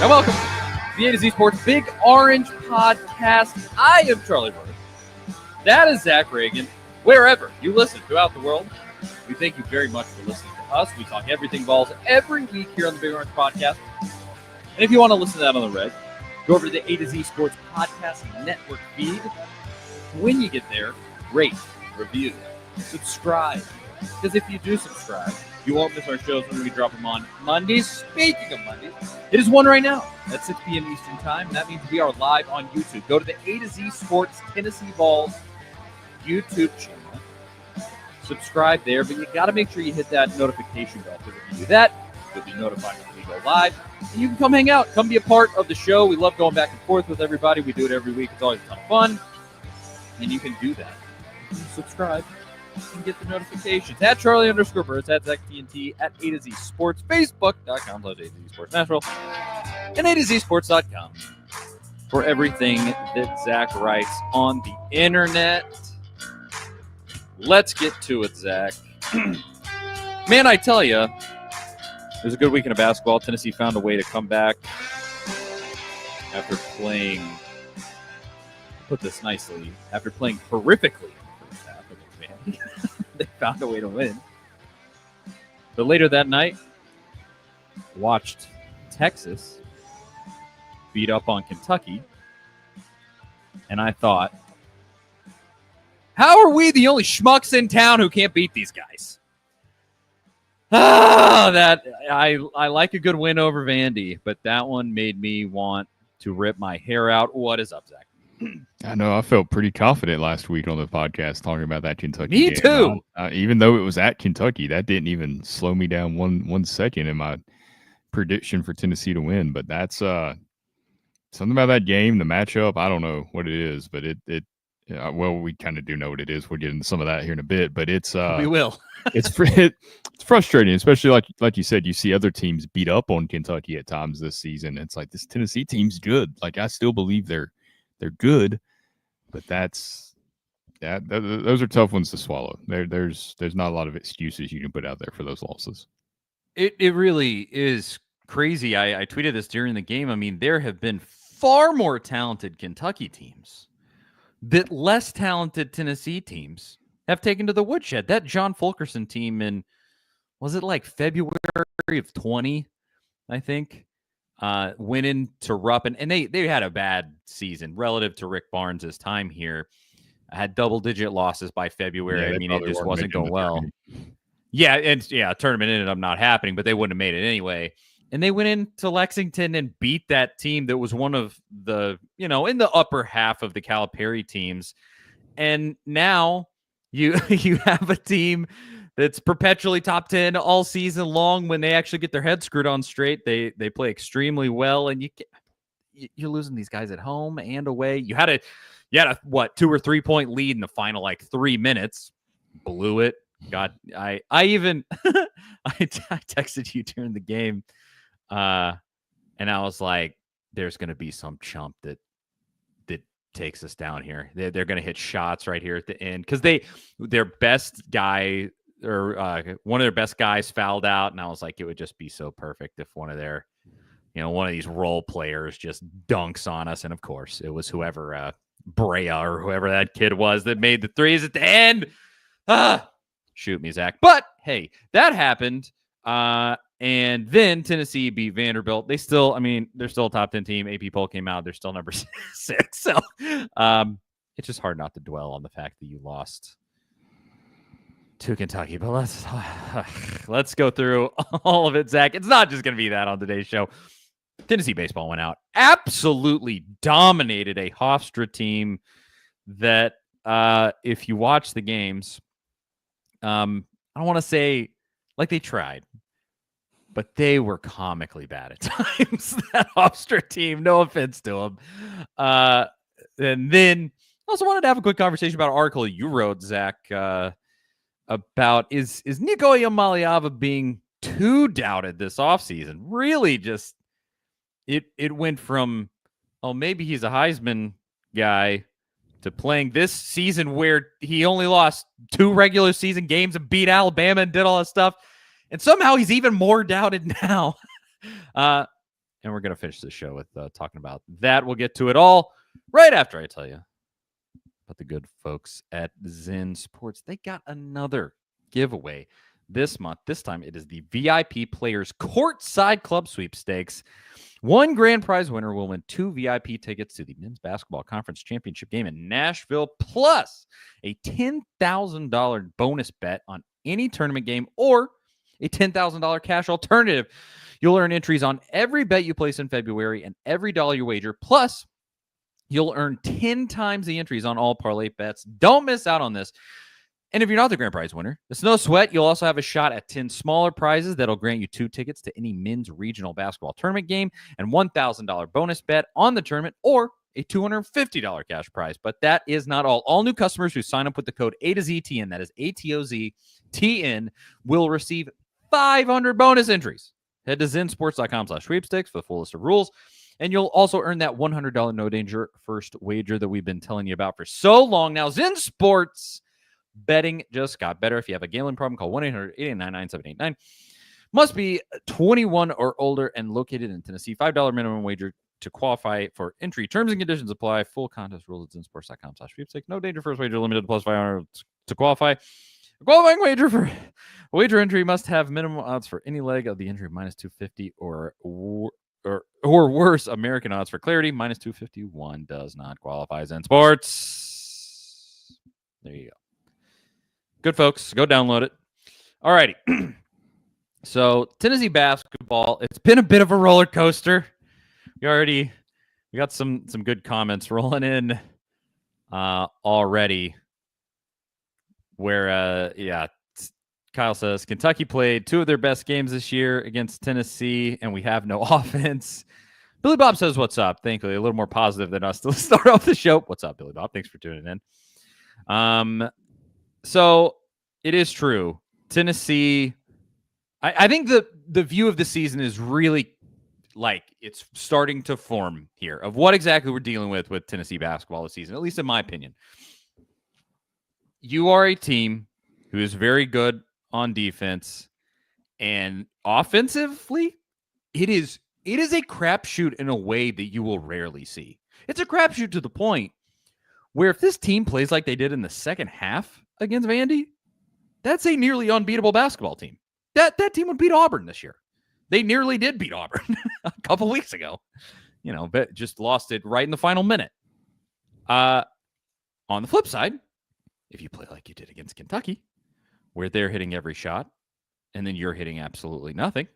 And welcome to the A to Z Sports Big Orange Podcast. I am Charlie Burke. That is Zach Reagan. Wherever you listen throughout the world, we thank you very much for listening to us. We talk everything Vols every week here on the Big Orange Podcast. And if you want to listen to that on the red, go over to the A to Z Sports Podcast Network feed. When you get there, rate, review, subscribe. Because if you do subscribe, you won't miss our shows when we drop them on Mondays. Speaking of Mondays, it is one right now at 6 p.m. Eastern Time. That means we are live on YouTube. Go to the A to Z Sports Tennessee Vols YouTube channel. Subscribe there, but you got to make sure you hit that notification bell, because if you do that, you'll be notified when we go live. And you can come hang out, come be a part of the show. We love going back and forth with everybody. We do it every week. It's always a ton of fun, and you can do that. Subscribe and get the notifications. At Charlie_Birds, at Zach TNT, at A to Z Sports, Facebook.com/A to Z Sports Nashville, and A to Z Sports.com for everything that Zach writes on the internet. Let's get to it, Zach. Man, I tell you, it was a good weekend of basketball. Tennessee found a way to come back after playing, put this nicely, after playing horrifically in the first half against Vandy. They found a way to win. But later that night, watched Texas beat up on Kentucky, and I thought, how are we the only schmucks in town who can't beat these guys? That I like a good win over Vandy, but that one made me want to rip my hair out. What is up, Zach? I know. I felt pretty confident last week on the podcast talking about that Kentucky Me game. too. Even though it was at Kentucky, that didn't even slow me down one second in my prediction for Tennessee to win. But that's something about that game, the matchup. I don't know what it is, but well, we kind of do know what it is. We'll get into some of that here in a bit, but it's We will. it's frustrating, especially like you said. You see other teams beat up on Kentucky at times this season. It's like, this Tennessee team's good. Like, I still believe they're good, but those are tough ones to swallow. There's not a lot of excuses you can put out there for those losses. It really is crazy. I tweeted this during the game. I mean, there have been far more talented Kentucky teams that less talented Tennessee teams have taken to the woodshed. That John Fulkerson team in, was it like February of 20, I think, went into Rupp, and they had a bad season relative to Rick Barnes' time here. Had double-digit losses by February. Yeah, I mean, it just wasn't going well. Tournament. Tournament ended up not happening, but they wouldn't have made it anyway. And they went into Lexington and beat that team that was one of the, in the upper half of the Calipari teams. And now you have a team that's perpetually top 10 all season long. When they actually get their heads screwed on straight, they play extremely well. And you're losing these guys at home and away. You had a 2 or 3 point lead in the final 3 minutes, blew it. I even I texted you during the game. And I was like, there's going to be some chump that takes us down here. They're going to hit shots right here at the end, because their best guy, or one of their best guys, fouled out. And I was like, it would just be so perfect if one of their, one of these role players just dunks on us. And of course, it was whoever, Brea or whoever that kid was that made the threes at the end. Shoot me, Zach. But hey, that happened. And then Tennessee beat Vanderbilt. They're still a top 10 team. AP poll came out. They're still number 6. So it's just hard not to dwell on the fact that you lost to Kentucky. But let's go through all of it, Zach. It's not just going to be that on today's show. Tennessee baseball went out, absolutely dominated a Hofstra team that, if you watch the games, I don't want to say they tried, but they were comically bad at times. That Hofstra team, no offense to them. And then I also wanted to have a quick conversation about an article you wrote, Zach, about is Nico Iamaleava being too doubted this offseason? Really, just it went from, maybe he's a Heisman guy, to playing this season where he only lost 2 regular season games and beat Alabama and did all that stuff. And somehow he's even more doubted now. And we're going to finish the show with talking about that. We'll get to it all right after I tell you about the good folks at Zen Sports. They got another giveaway this month. This time it is the VIP Players Courtside Club Sweepstakes. One grand prize winner will win 2 VIP tickets to the Men's Basketball Conference Championship game in Nashville, plus a $10,000 bonus bet on any tournament game or a $10,000 cash alternative. You'll earn entries on every bet you place in February and every dollar you wager, plus you'll earn 10 times the entries on all parlay bets. Don't miss out on this. And if you're not the grand prize winner, it's no sweat. You'll also have a shot at 10 smaller prizes that'll grant you 2 tickets to any men's regional basketball tournament game and $1,000 bonus bet on the tournament or a $250 cash prize. But that is not all. All new customers who sign up with the code A2ZTN, that is ATOZTN, will receive 500 bonus entries. Head to zensports.com/sweepstakes for the full list of rules. And you'll also earn that $100 no danger first wager that we've been telling you about for so long now. Zen Sports betting just got better. If you have a gambling problem, call 1-800-889-9789. Must be 21 or older and located in Tennessee. $5 minimum wager to qualify for entry. Terms and conditions apply. Full contest rules at zensports.com/sweepstakes. No danger first wager limited to plus 500 to qualify. A qualifying wager for wager entry must have minimum odds for any leg of the entry minus 250 or worse. American odds for clarity minus 251 does not qualify. Zen Sports. There you go. Good folks, go download it. All righty. So Tennessee basketball, it's been a bit of a roller coaster. We got some good comments rolling in already. Where Kyle says Kentucky played 2 of their best games this year against Tennessee, and we have no offense. Billy Bob says, "What's up?" Thankfully, a little more positive than us to start off the show. What's up, Billy Bob? Thanks for tuning in. So it is true. Tennessee, I think the view of the season is really like it's starting to form here of what exactly we're dealing with Tennessee basketball this season, at least in my opinion. You are a team who is very good on defense, and offensively, it is a crapshoot in a way that you will rarely see. It's a crapshoot to the point where if this team plays like they did in the second half against Vandy, that's a nearly unbeatable basketball team. That team would beat Auburn this year. They nearly did beat Auburn a couple weeks ago, but just lost it right in the final minute. On the flip side, if you play like you did against Kentucky, where they're hitting every shot, and then you're hitting absolutely nothing,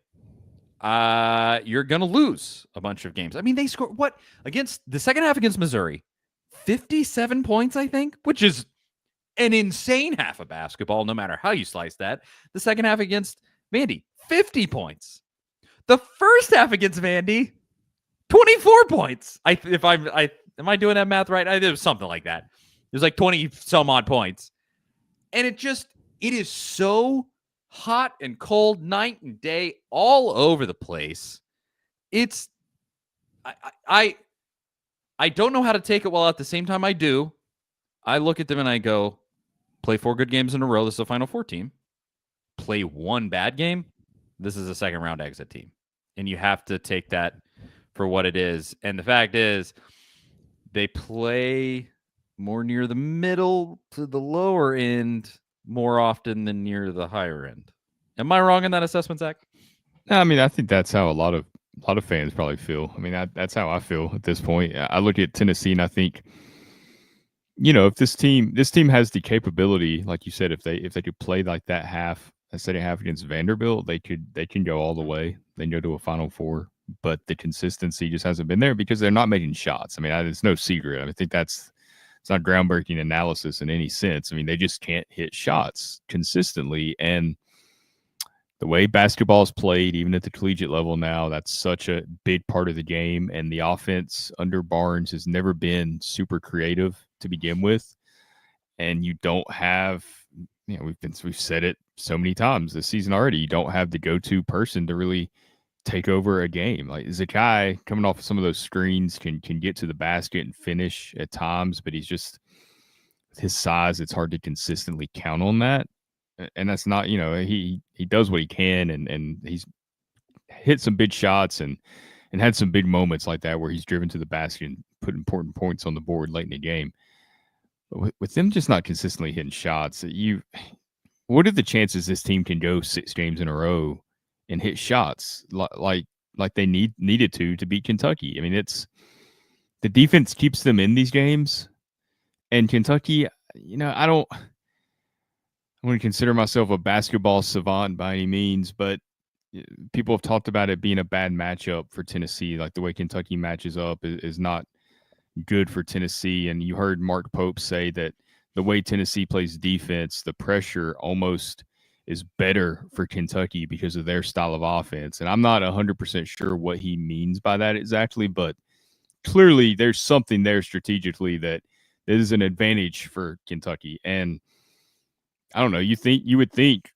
you're going to lose a bunch of games. I mean, they scored, against the second half against Missouri? 57 points, I think, which is an insane half of basketball, no matter how you slice that. The second half against Vandy, 50 points. The first half against Vandy, 24 points. Am I doing that math right? It was something like that. It was like 20 some odd points. And it is so hot and cold, night and day, all over the place. I don't know how to take it, while at the same time I do. I look at them and I go, play 4 good games in a row. This is a Final Four team. Play 1 bad game. This is a second round exit team. And you have to take that for what it is. And the fact is, they play more near the middle to the lower end more often than near the higher end. Am I wrong in that assessment, Zach? No, I mean, I think that's how a lot of fans probably feel. I mean, that's how I feel at this point. I look at Tennessee and I think, if this team has the capability, like you said, if they could play like that second half against Vanderbilt, they can go all the way. They can go to a Final Four, but the consistency just hasn't been there because they're not making shots. I mean, it's no secret. I think it's not groundbreaking analysis in any sense. I mean, they just can't hit shots consistently. And the way basketball is played, even at the collegiate level now, that's such a big part of the game. And the offense under Barnes has never been super creative to begin with. And you don't have, we've said it so many times this season already, you don't have the go-to person to really take over a game. Like Zakai, coming off of some of those screens, can get to the basket and finish at times, but he's just, with his size, it's hard to consistently count on that. And that's not, he does what he can, and he's hit some big shots and and had some big moments like that where he's driven to the basket and put important points on the board late in the game. But with them just not consistently hitting shots, what are the chances this team can go 6 games in a row and hit shots like they needed to beat Kentucky? I mean, it's the defense keeps them in these games, and Kentucky, I wouldn't consider myself a basketball savant by any means, but people have talked about it being a bad matchup for Tennessee. Like the way Kentucky matches up is not good for Tennessee. And you heard Mark Pope say that the way Tennessee plays defense, the pressure almost is better for Kentucky because of their style of offense. And I'm not 100% sure what he means by that exactly, but clearly there's something there strategically that is an advantage for Kentucky. And I don't know, you would think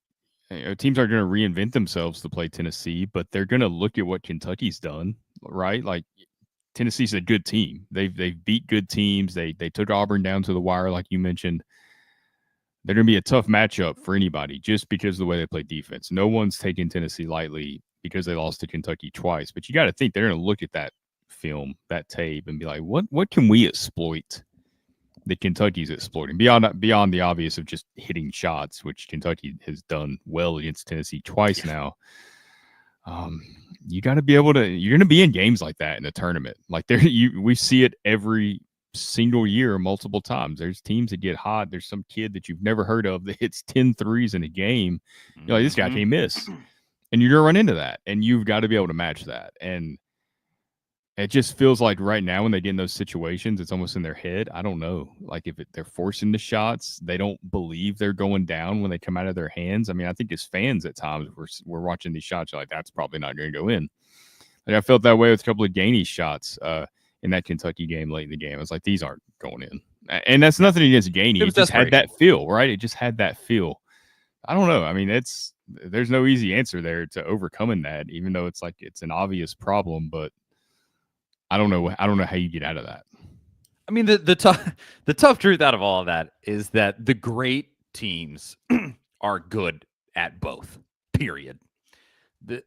teams are going to reinvent themselves to play Tennessee, but they're going to look at what Kentucky's done, right? Like Tennessee's a good team. They've beat good teams. They took Auburn down to the wire, like you mentioned. They're going to be a tough matchup for anybody just because of the way they play defense. No one's taking Tennessee lightly because they lost to Kentucky twice. But you got to think they're going to look at that film, that tape, and be like, what can we exploit that Kentucky's exploiting beyond the obvious of just hitting shots, which Kentucky has done well against Tennessee twice now. You got to be able to. You're going to be in games like that in a tournament. Like we see it every single year, multiple times. There's teams that get hot. There's some kid that you've never heard of that hits 10 threes in a game. You're like, this guy can't miss, and you're going to run into that, and you've got to be able to match that. And it just feels like right now when they get in those situations, it's almost in their head. I don't know. Like they're forcing the shots, they don't believe they're going down when they come out of their hands. I mean, I think as fans at times we're watching these shots, you're like, that's probably not going to go in. Like I felt that way with a couple of Gainey shots in that Kentucky game late in the game. I was like, these aren't going in. And that's nothing against Gainey. It just had that feel, right? It just had that feel. I don't know. I mean, there's no easy answer there to overcoming that, even though it's an obvious problem, but I don't know how you get out of that. I mean, the tough truth out of all of that is that the great teams are good at both. Period. The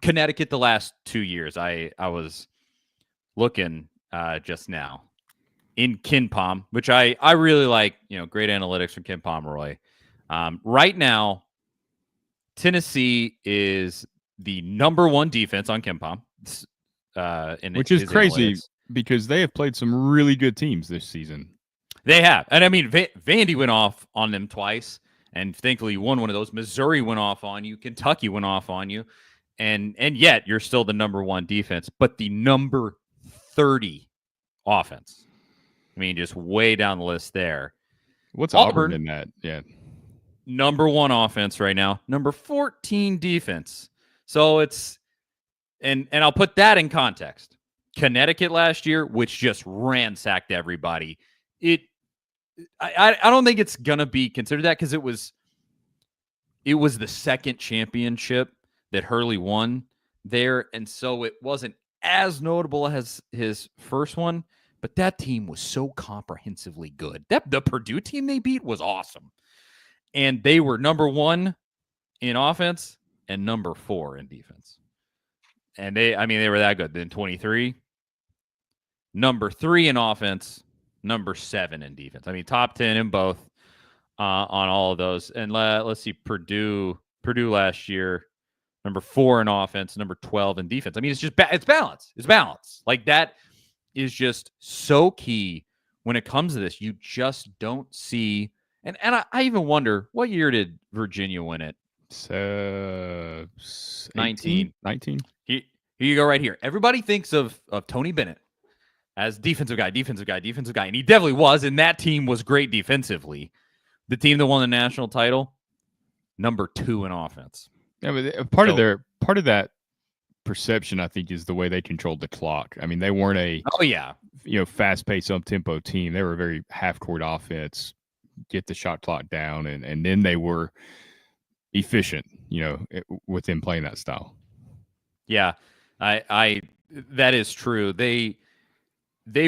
Connecticut the last 2 years, I was looking just now in KenPom, which I really like. Great analytics from Ken Pomeroy. Right now, Tennessee is the number 1 defense on KenPom. Which is crazy because they have played some really good teams this season. They have. And I mean, Vandy went off on them twice, and thankfully you won one of those. Missouri went off on you. Kentucky went off on you. And yet you're still the number 1 defense, but the number 30 offense. I mean, just way down the list there. What's Auburn in that? Yeah. Number 1 offense right now. Number 14 defense. So it's... And I'll put that in context. Connecticut last year, which just ransacked everybody. I don't think it's gonna be considered that because it was the second championship that Hurley won there, and so it wasn't as notable as his first one. But that team was so comprehensively good. The Purdue team they beat was awesome, and they were number 1 in offense and number 4 in defense. And they were that good. Then 23, number 3 in offense, number 7 in defense. I mean, top 10 in both on all of those. And let's see, Purdue last year, number 4 in offense, number 12 in defense. I mean, it's just it's balance. It's balance. Like that is just so key when it comes to this. You just don't see. And I even wonder, what year did Virginia win it? 19. Here you go right here. Everybody thinks of Tony Bennett as defensive guy, and he definitely was, and that team was great defensively. The team that won the national title, number 2 in offense. Yeah, but part of that perception, I think, is the way they controlled the clock. I mean, they weren't fast-paced, up-tempo team. They were a very half-court offense, get the shot clock down, and then they were efficient, with them playing that style. Yeah, I that is true. They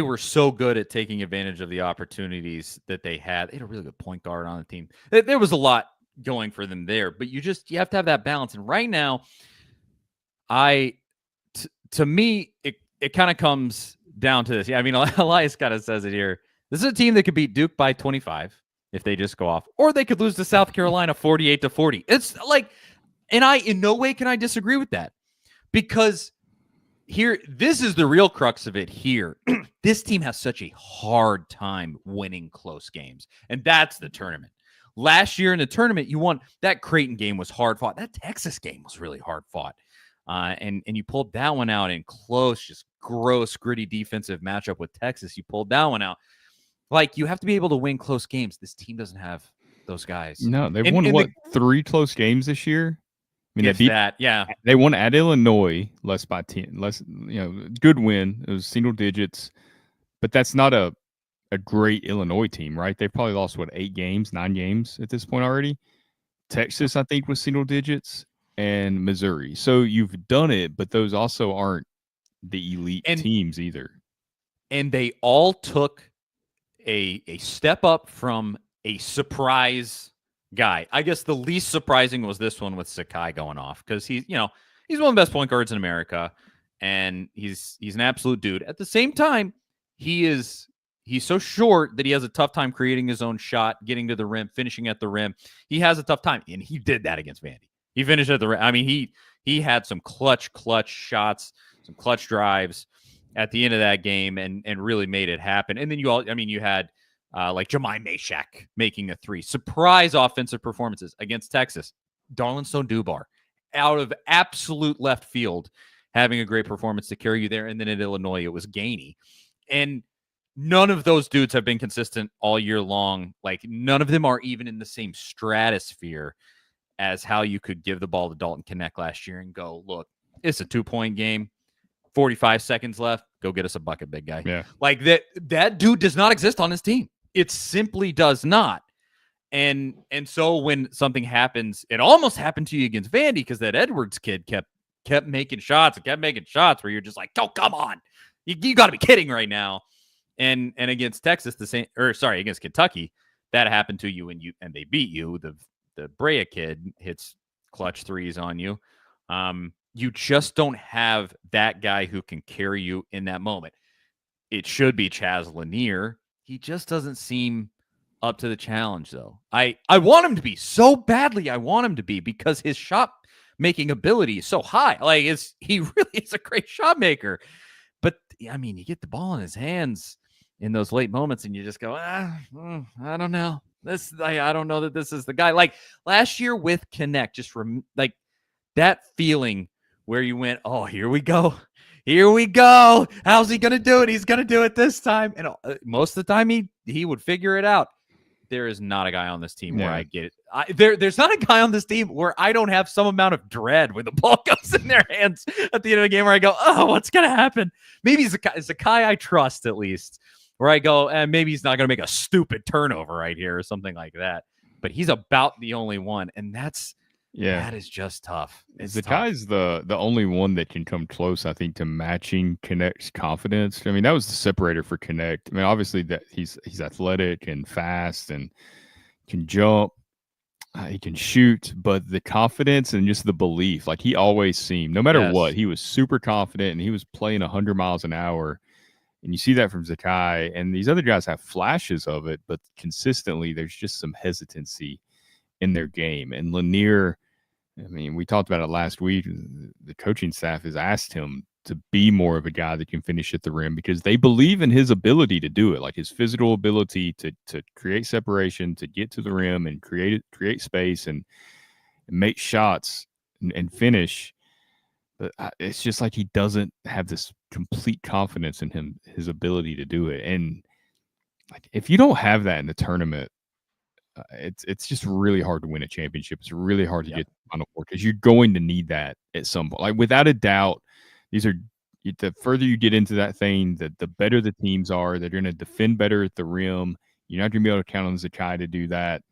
were so good at taking advantage of the opportunities that they had. They had a really good point guard on the team. There was a lot going for them there, but you have to have that balance. And right now, to me, it kind of comes down to this. Yeah, I mean, Elias kind of says it here. This is a team that could beat Duke by 25 if they just go off, or they could lose to South Carolina 48-40. It's like, and in no way can I disagree with that, because this is the real crux of it here. This team has such a hard time winning close games, and that's the tournament. Last year in the tournament, you won. That Creighton game was hard fought. That Texas game was really hard fought. And you pulled that one out in close, just gross, gritty defensive matchup with Texas. You pulled that one out. Like, you have to be able to win close games. This team doesn't have those guys. No, they've won 3 close games this year. I mean, they won at Illinois less by 10, good win. It was single digits, but that's not a great Illinois team, right? They've probably lost 9 games at this point already. Texas, I think, was single digits, and Missouri. So you've done it, but those also aren't the elite teams either. And they all took a step up from a surprise guy. I guess the least surprising was this one with Sakai going off, because he's one of the best point guards in America, and he's an absolute dude. At the same time, he's so short that he has a tough time creating his own shot, getting to the rim, finishing at the rim. He has a tough time, and he did that against Vandy. He finished at the rim. I mean, he had some clutch shots, some clutch drives at the end of that game, and really made it happen. And then you had like Jemai Mashak making a 3. Surprise offensive performances against Texas. Darlin Stone-Dubar, out of absolute left field, having a great performance to carry you there. And then at Illinois, it was Gainey. And none of those dudes have been consistent all year long. Like, none of them are even in the same stratosphere as how you could give the ball to Dalton Knecht last year and go, look, it's a 2-point game. 45 seconds left. Go get us a bucket, big guy. Yeah. Like, that dude does not exist on this team. It simply does not. And so when something happens, it almost happened to you against Vandy, because that Edwards kid kept making shots where you're just like, oh, come on. You got to be kidding right now. And against Texas, against Kentucky, that happened to you, and they beat you. The Brea kid hits clutch 3s on you. You just don't have that guy who can carry you in that moment. It should be Chaz Lanier. He just doesn't seem up to the challenge, though. I want him to be so badly. I want him to be, because his shot making ability is so high. Like, he really is a great shot maker. But I mean, you get the ball in his hands in those late moments, and you just go, I don't know. I don't know that this is the guy. Like last year with Knecht, just like that feeling where you went, oh, here we go. How's he going to do it? He's going to do it this time. And most of the time he would figure it out. There is not a guy on this team where I get it. There's not a guy on this team where I don't have some amount of dread when the ball goes in their hands at the end of the game, where I go, oh, what's going to happen? Maybe Zakai I trust, at least, where I go, maybe he's not going to make a stupid turnover right here or something like that. But he's about the only one. And that is just tough. Zakai's the only one that can come close, I think, to matching Knecht's confidence. I mean, that was the separator for Knecht. I mean, obviously that he's athletic and fast and can jump. He can shoot, but the confidence and just the belief, like he always seemed, no matter what, he was super confident, and he was playing 100 miles an hour. And you see that from Zakai, and these other guys have flashes of it, but consistently there's just some hesitancy in their game. And Lanier, I mean, we talked about it last week. The coaching staff has asked him to be more of a guy that can finish at the rim, because they believe in his ability to do it, like his physical ability to create separation, to get to the rim and create space and make shots and finish. But it's just like he doesn't have this complete confidence in his ability to do it. And like, if you don't have that in the tournament, it's just really hard to win a championship. It's really hard to get to the Final Four, because you're going to need that at some point. Like, without a doubt, the further you get into that thing, the better the teams are. They're going to defend better at the rim. You're not going to be able to count on Zakai to do that.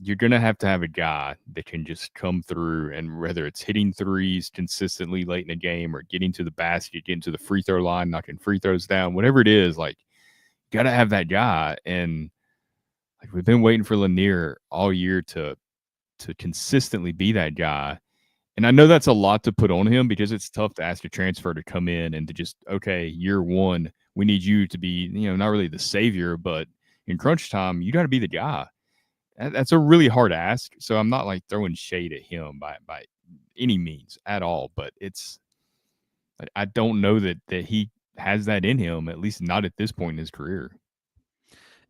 You're going to have a guy that can just come through, and whether it's hitting threes consistently late in the game or getting to the basket, getting to the free throw line, knocking free throws down, whatever it is, like, you got to have that guy. And like, we've been waiting for Lanier all year to consistently be that guy. And I know that's a lot to put on him because it's tough to ask a transfer to come in and to just, okay, year one, we need you to be, not really the savior, but in crunch time, you got to be the guy. That's a really hard ask. So I'm not like throwing shade at him by any means at all. But I don't know that he has that in him, at least not at this point in his career.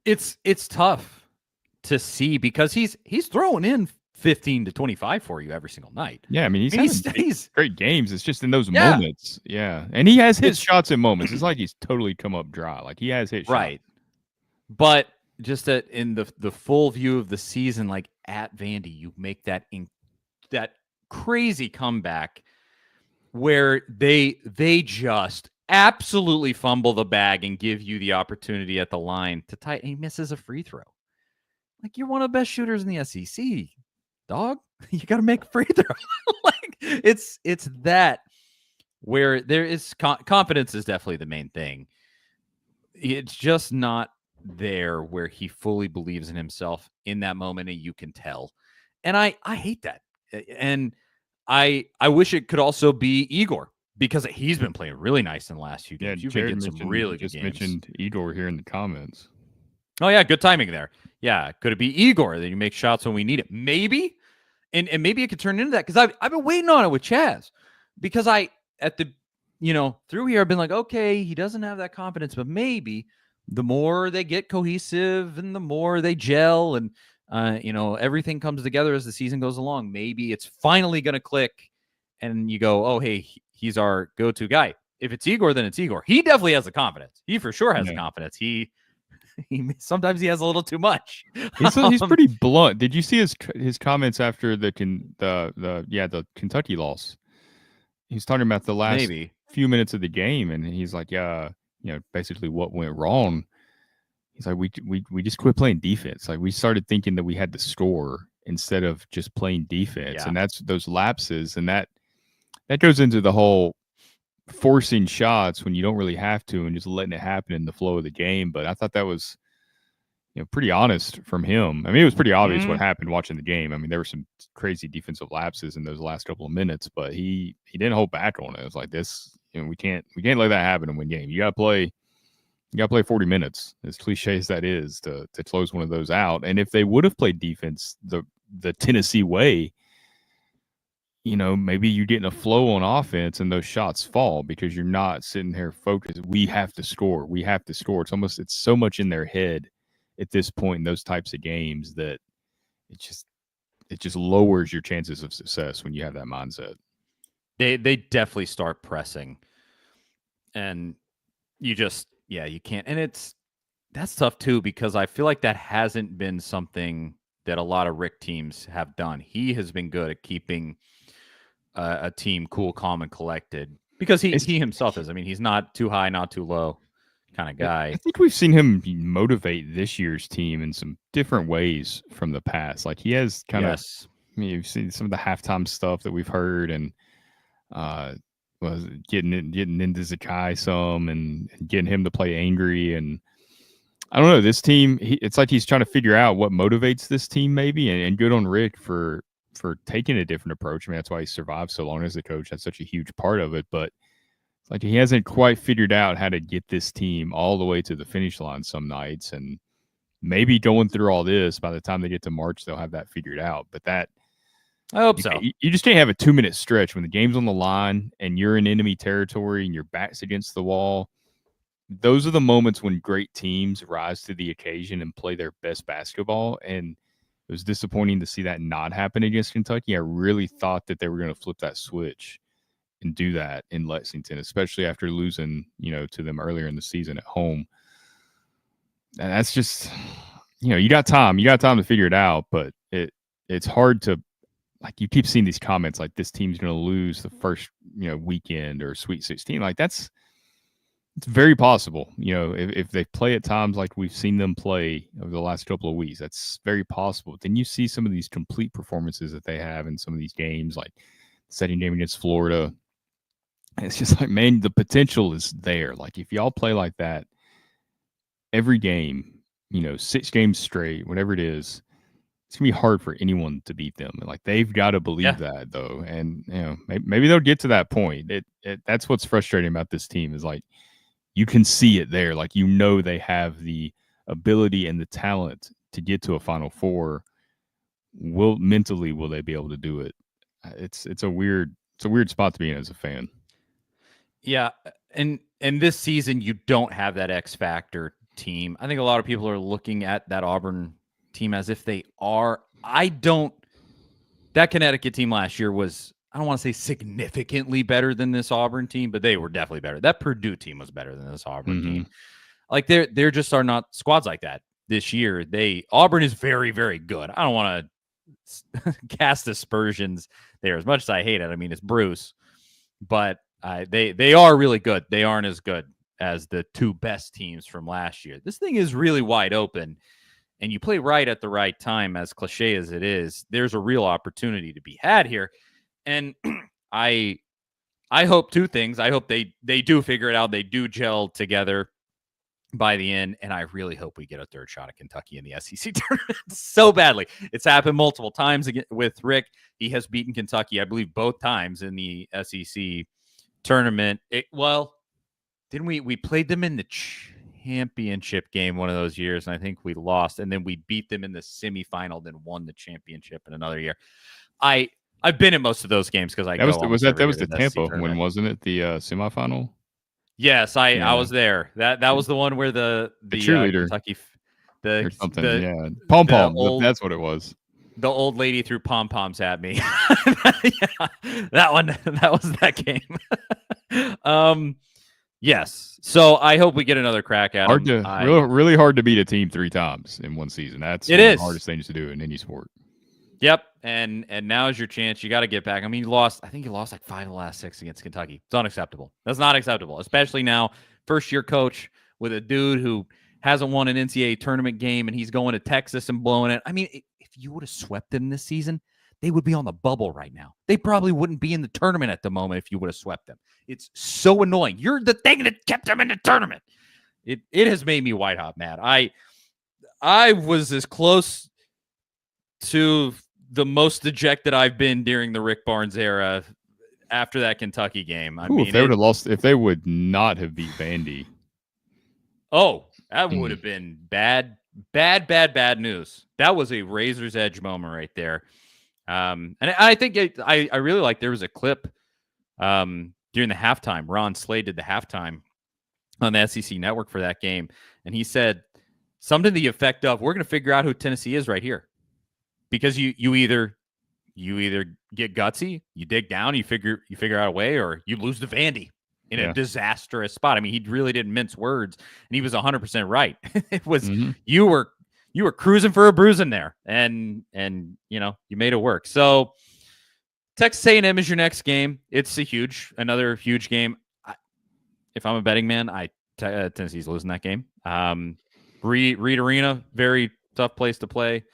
It's tough to see because he's throwing in 15 to 25 for you every single night. Yeah, I mean, he's great games. It's just in those moments. Yeah. And he has hit shots in moments. It's like he's totally come up dry. Like he has hit right. shots. But just that in the full view of the season, like at Vandy, you make that crazy comeback where they just absolutely fumble the bag and give you the opportunity at the line to tie. And he misses a free throw. Like, you're one of the best shooters in the SEC, dog. You got to make a free throw. Like, it's that where there is confidence is definitely the main thing. It's just not there where he fully believes in himself in that moment, and you can tell. And I hate that. And I wish it could also be Igor, because he's been playing really nice in the last few games. You've been getting some really good games. Mentioned Igor here in the comments. Oh, yeah, good timing there. Yeah, could it be Igor that you make shots when we need it? Maybe. And maybe it could turn into that, because I've been waiting on it with Chaz. Because through here, I've been like, okay, he doesn't have that confidence, but maybe the more they get cohesive and the more they gel and, everything comes together as the season goes along, maybe it's finally going to click and you go, oh, hey, he's our go-to guy. If it's Igor, then it's Igor. He definitely has the confidence. He for sure has the confidence. He sometimes he has a little too much. He's pretty blunt. Did you see his comments after the Kentucky loss? He's talking about the last few minutes of the game, and he's like, basically what went wrong. He's like, we just quit playing defense. Like, we started thinking that we had to score instead of just playing defense, and that's those lapses, and that goes into the whole forcing shots when you don't really have to and just letting it happen in the flow of the game. But I thought that was, pretty honest from him. I mean, it was pretty obvious what happened watching the game. I mean, there were some crazy defensive lapses in those last couple of minutes, but he didn't hold back on it. It was like this, we can't let that happen and win game. You got to play 40 minutes, as cliche as that is, to close one of those out. And if they would have played defense the Tennessee way, maybe you're getting a flow on offense and those shots fall because you're not sitting here focused. We have to score. It's so much in their head at this point in those types of games that it just lowers your chances of success when you have that mindset. They definitely start pressing, and you can't. And that's tough too, because I feel like that hasn't been something that a lot of Rick teams have done. He has been good at keeping a team cool, calm, and collected, because he himself is. I mean, he's not too high, not too low kind of guy. I think we've seen him motivate this year's team in some different ways from the past. Like, he has kind of, you've seen some of the halftime stuff that we've heard, and was getting into Zakai some and getting him to play angry. And I don't know, this team, it's like he's trying to figure out what motivates this team maybe, and good on Rick for taking a different approach. I mean, that's why he survived so long as a coach. That's such a huge part of it. But it's like he hasn't quite figured out how to get this team all the way to the finish line some nights. And maybe going through all this, by the time they get to March, they'll have that figured out. But I hope so. You just can't have a 2-minute stretch when the game's on the line and you're in enemy territory and your back's against the wall. Those are the moments when great teams rise to the occasion and play their best basketball. And it was disappointing to see that not happen against Kentucky. I really thought that they were going to flip that switch and do that in Lexington, especially after losing, to them earlier in the season at home. And that's just, you got time. You got time to figure it out, but it's hard to, like, you keep seeing these comments like this team's going to lose the first, weekend or Sweet 16. Like, it's very possible, if they play at times like we've seen them play over the last couple of weeks, that's very possible. Then you see some of these complete performances that they have in some of these games, like the second game against Florida. And it's just like, man, the potential is there. Like, if y'all play like that every game, 6 games straight, whatever it is, it's gonna be hard for anyone to beat them. And like they've got to believe that though, and maybe they'll get to that point. That's what's frustrating about this team is like you can see it there. Like they have the ability and the talent to get to a Final Four. Will they be able to do it? It's a weird spot to be in as a fan. Yeah, and this season you don't have that X factor team. I think a lot of people are looking at that Auburn team as if they are. That Connecticut team last year was, I don't want to say significantly better than this Auburn team, but they were definitely better. That Purdue team was better than this Auburn team. Like there just are not squads like that this year. Auburn is very, very good. I don't want to cast aspersions there as much as I hate it. I mean, it's Bruce, but they are really good. They aren't as good as the two best teams from last year. This thing is really wide open, and you play right at the right time, as cliche as it is. There's a real opportunity to be had here. And I hope two things. I hope they do figure it out. They do gel together by the end. And I really hope we get a third shot at Kentucky in the SEC tournament so badly. It's happened multiple times with Rick. He has beaten Kentucky, I believe, both times in the SEC tournament. Didn't we played them in the championship game one of those years, and I think we lost, and then we beat them in the semifinal, then won the championship in another year. I've been in most of those games because that was the Tampa one, wasn't it? The semifinal. Yes, I was there. That was the one where the cheerleader Kentucky or something. Pom pom. That's what it was. The old lady threw pom poms at me. That was that game. Yes. So I hope we get another crack at them. Really hard to beat a team 3 times in one season. That's the hardest thing to do in any sport. Yep. And now is your chance. You got to get back. I mean, I think you lost like 5 of the last 6 against Kentucky. It's unacceptable. That's not acceptable, especially now. First-year coach with a dude who hasn't won an NCAA tournament game, and he's going to Texas and blowing it. I mean, if you would have swept them this season, they would be on the bubble right now. They probably wouldn't be in the tournament at the moment if you would have swept them. It's so annoying. You're the thing that kept them in the tournament. It has made me white hot mad. I was as close to the most dejected I've been during the Rick Barnes era after that Kentucky game. I mean, if they would have lost, if they would not have beat Vandy. Oh, that would have been bad news. That was a razor's edge moment right there. And I think I really like, there was a clip during the halftime. Ron Slade did the halftime on the SEC network for that game. And he said something to the effect of, we're going to figure out who Tennessee is right here. Because you either get gutsy, you dig down, you figure out a way, or you lose to Vandy in a disastrous spot. I mean, he really didn't mince words, and he was 100% right. It was you were cruising for a bruising there, and you made it work. So Texas A&M is your next game. It's another huge game. If I'm a betting man, Tennessee's losing that game. Reed Arena, very tough place to play.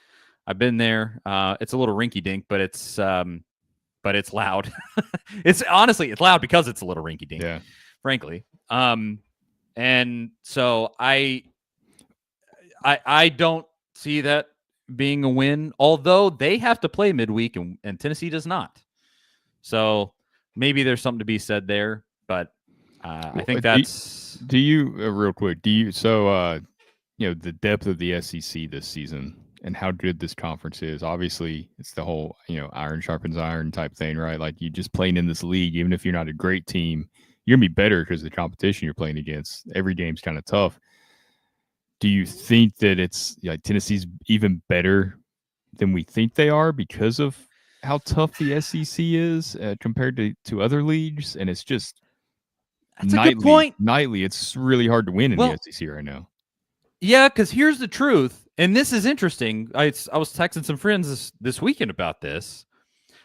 I've been there. It's a little rinky-dink, but it's loud. It's loud because it's a little rinky-dink, frankly. And so I don't see that being a win, although they have to play midweek and Tennessee does not. So maybe there's something to be said there, but I think that's. Do you real quick? The depth of the SEC this season and how good this conference is. Obviously, it's the whole, iron sharpens iron type thing, right? Like you just playing in this league, even if you're not a great team, you're going to be better because of the competition you're playing against. Every game's kind of tough. Do you think that it's Tennessee's even better than we think they are because of how tough the SEC is compared to other leagues? And it's just that's a good point. Nightly, it's really hard to win in the SEC right now. Yeah, because here's the truth, and this is interesting. I was texting some friends this weekend about this.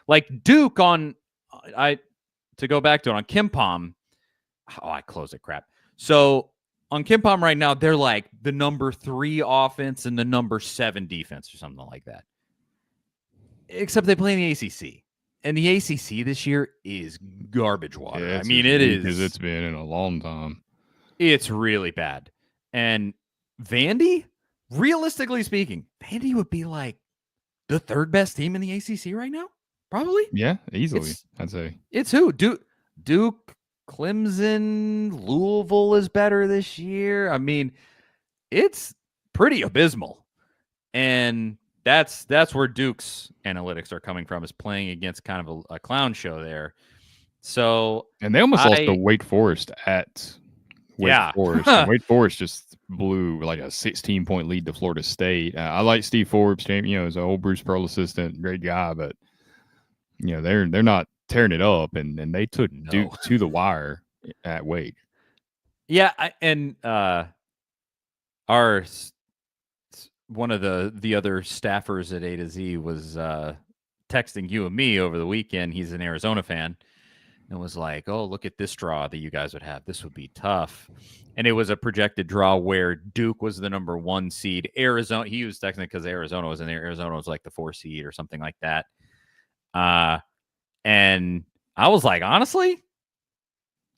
Like Duke to go back to it on KenPom. Oh, I closed it. Crap. So on KenPom right now, they're like the number 3 offense and the number 7 defense or something like that. Except they play in the ACC. And the ACC this year is garbage water. Yeah, I mean, it is. Because it's been in a long time. It's really bad. And Vandy, realistically speaking, Vandy would be like the third best team in the ACC right now? Probably. Yeah, easily. I'd say It's who? Duke, Clemson, Louisville is better this year. I mean, it's pretty abysmal. And that's where Duke's analytics are coming from, is playing against kind of a clown show there. So and they almost lost to Wake Forest at Wake Forest. And Wake Forest just blew like a 16-point lead to Florida State. I like Steve Forbes, as an old Bruce Pearl assistant, great guy, but they're not tearing it up, and they took Duke to the wire at Wake. Yeah, our one of the other staffers at A to Z was texting you and me over the weekend. He's an Arizona fan, and was like, "Oh, look at this draw that you guys would have. This would be tough." And it was a projected draw where Duke was the number 1 seed. Arizona, he was texting because Arizona was in there. Arizona was like the 4 seed or something like that. And I was like, honestly,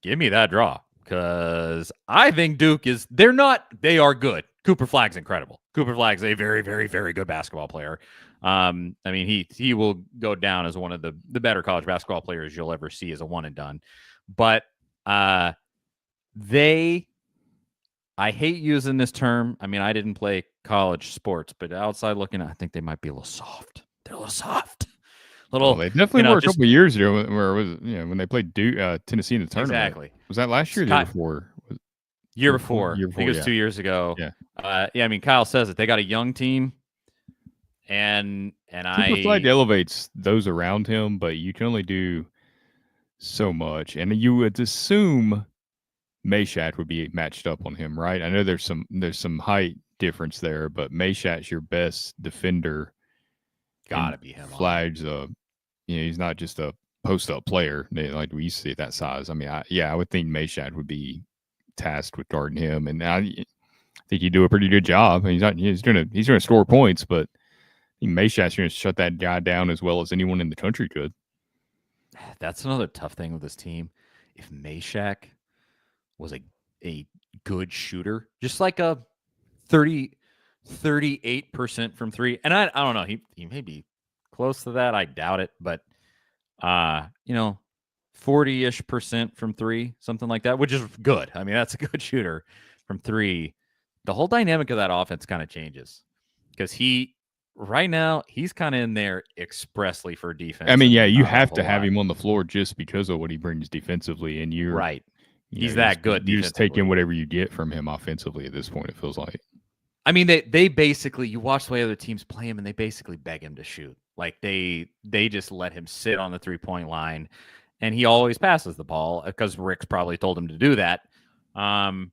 give me that draw, because I think Duke they are good. Cooper Flagg's incredible. Cooper Flagg's a very, very, very good basketball player. I mean, he will go down as one of the better college basketball players you'll ever see as a one and done. But I hate using this term. I mean, I didn't play college sports, but outside looking, I think they might be a little soft. They're a little soft. They definitely were a couple of years ago where it was, when they played Duke, Tennessee in the tournament. Exactly. Was that last year or the year before? Year before. I think it was 2 years ago. Yeah. I mean, Kyle says it. They got a young team, and Cooper Flagg elevates those around him, but you can only do so much. And you would assume Meshat would be matched up on him, right? I know there's some height difference there, but Meshat's your best defender. Gotta be him. Flagg's he's not just a post-up player like we used to see at that size. I mean, I would think Meshat would be tasked with guarding him, and I think he'd do a pretty good job. He's gonna score points, but I think Meshat's gonna shut that guy down as well as anyone in the country could. That's another tough thing with this team. If Meshat was a good shooter, just like a 38% from three, and I don't know, he may be close to that. I doubt it, but 40-ish% from three, something like that, which is good. I mean, that's a good shooter from three. The whole dynamic of that offense kind of changes, because right now he's kind of in there expressly for defense. I mean, yeah, you have to have him on the floor just because of what he brings defensively, and you're right. He's that good. You're just taking whatever you get from him offensively at this point, it feels like. I mean, they basically, you watch the way other teams play him, and they basically beg him to shoot. Like they just let him sit on the 3-point line, and he always passes the ball because Rick's probably told him to do that. And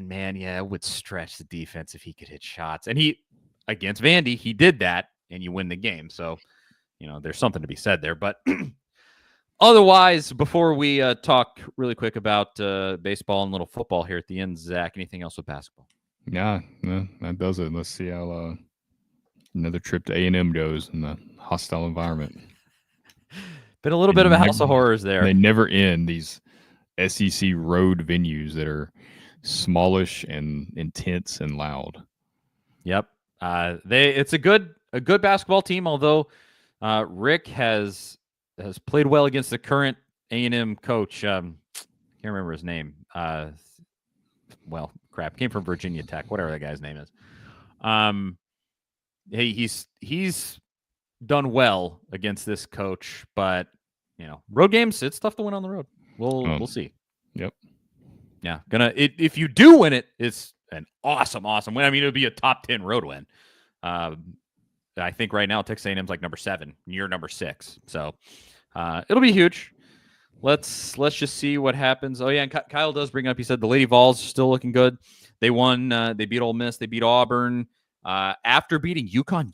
man, yeah, it would stretch the defense if he could hit shots. And against Vandy, he did that, and you win the game. So, there's something to be said there. But otherwise, before we talk really quick about baseball and little football here at the end, Zach, anything else with basketball? Yeah, no, that does it. Let's see how another trip to A&M goes in the hostile environment. Been a little bit of a house of horrors there. They never end, these SEC road venues that are smallish and intense and loud. Yep. It's a good basketball team, although Rick has played well against the current A&M coach. Can't remember his name. Came from Virginia Tech, whatever that guy's name is. He's done well against this coach, but road games, it's tough to win on the road. We'll see. Yep. Yeah, if you do win it, it's an awesome win. I mean, it would be a top 10 road win. I think right now Texas A&M's like number 7, you're number 6, so it'll be huge. Let's just see what happens. Oh yeah, and Kyle does bring up, he said the Lady Vols are still looking good. They won. They beat Ole Miss. They beat Auburn. After beating UConn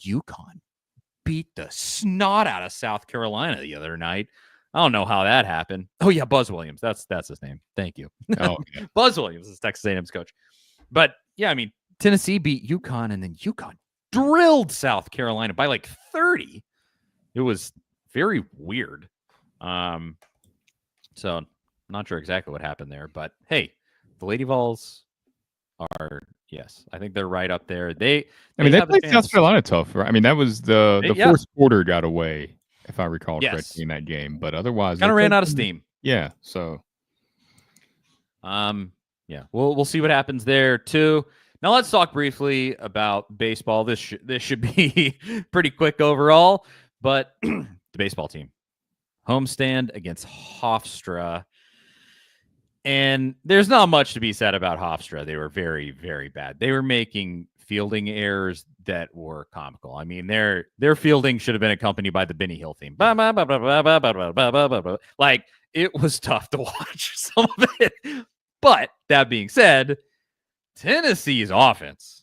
beat the snot out of South Carolina the other night. I don't know how that happened. Oh yeah, Buzz Williams. That's his name. Thank you. Oh, yeah. Buzz Williams is Texas A&M's coach. But yeah, I mean, Tennessee beat UConn, and then UConn drilled South Carolina by like 30. It was very weird. So I'm not sure exactly what happened there, but hey, the Lady Vols are, yes, I think they're right up there. They I mean, they have a played South chance. Carolina tough, right? I mean, that was the Yeah, fourth quarter got away, if I recall correctly, yes, in that game. But otherwise, kind they of ran played out of them. steam. Yeah, so Yeah, we'll see what happens there too. Now let's talk briefly about baseball. This should be pretty quick overall, but the baseball team homestand against Hofstra. And there's not much to be said about Hofstra. They were very, very bad. They were making fielding errors that were comical. I mean, their fielding should have been accompanied by the Benny Hill theme. Like, it was tough to watch some of it. But that being said, Tennessee's offense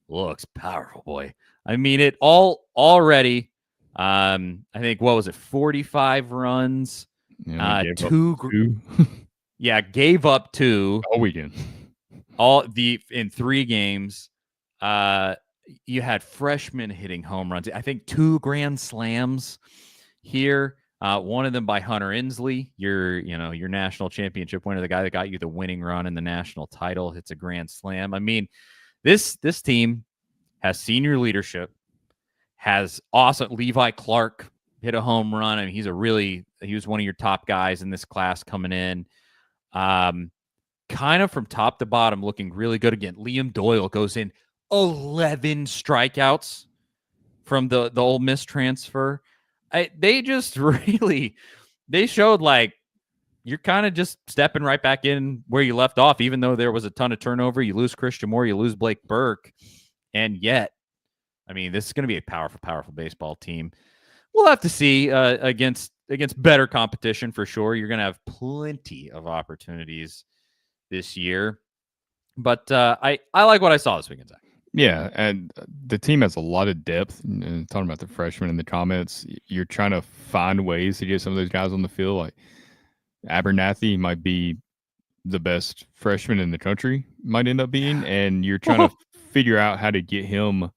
looks powerful, boy. I mean, it all already. I think, what was it, 45 runs, two. Yeah, gave up 2 all weekend. In 3 games. You had freshmen hitting home runs. I think 2 grand slams here. One of them by Hunter Inslee, your national championship winner, the guy that got you the winning run in the national title, hits a grand slam. I mean, this team has senior leadership, has awesome. Levi Clark hit a home run. I mean, he was one of your top guys in this class coming in. Kind of from top to bottom, looking really good again. Liam Doyle goes in 11 strikeouts from the Ole Miss transfer. They just really, they showed like you're kind of just stepping right back in where you left off, even though there was a ton of turnover. You lose Christian Moore, you lose Blake Burke, and yet, I mean, this is going to be a powerful, powerful baseball team. We'll have to see against better competition for sure. You're going to have plenty of opportunities this year, but I like what I saw this weekend, Zach. Yeah, and the team has a lot of depth. And talking about the freshmen in the comments, you're trying to find ways to get some of those guys on the field. Like Abernathy might be the best freshman in the country, might end up being, and you're trying to figure out how to get him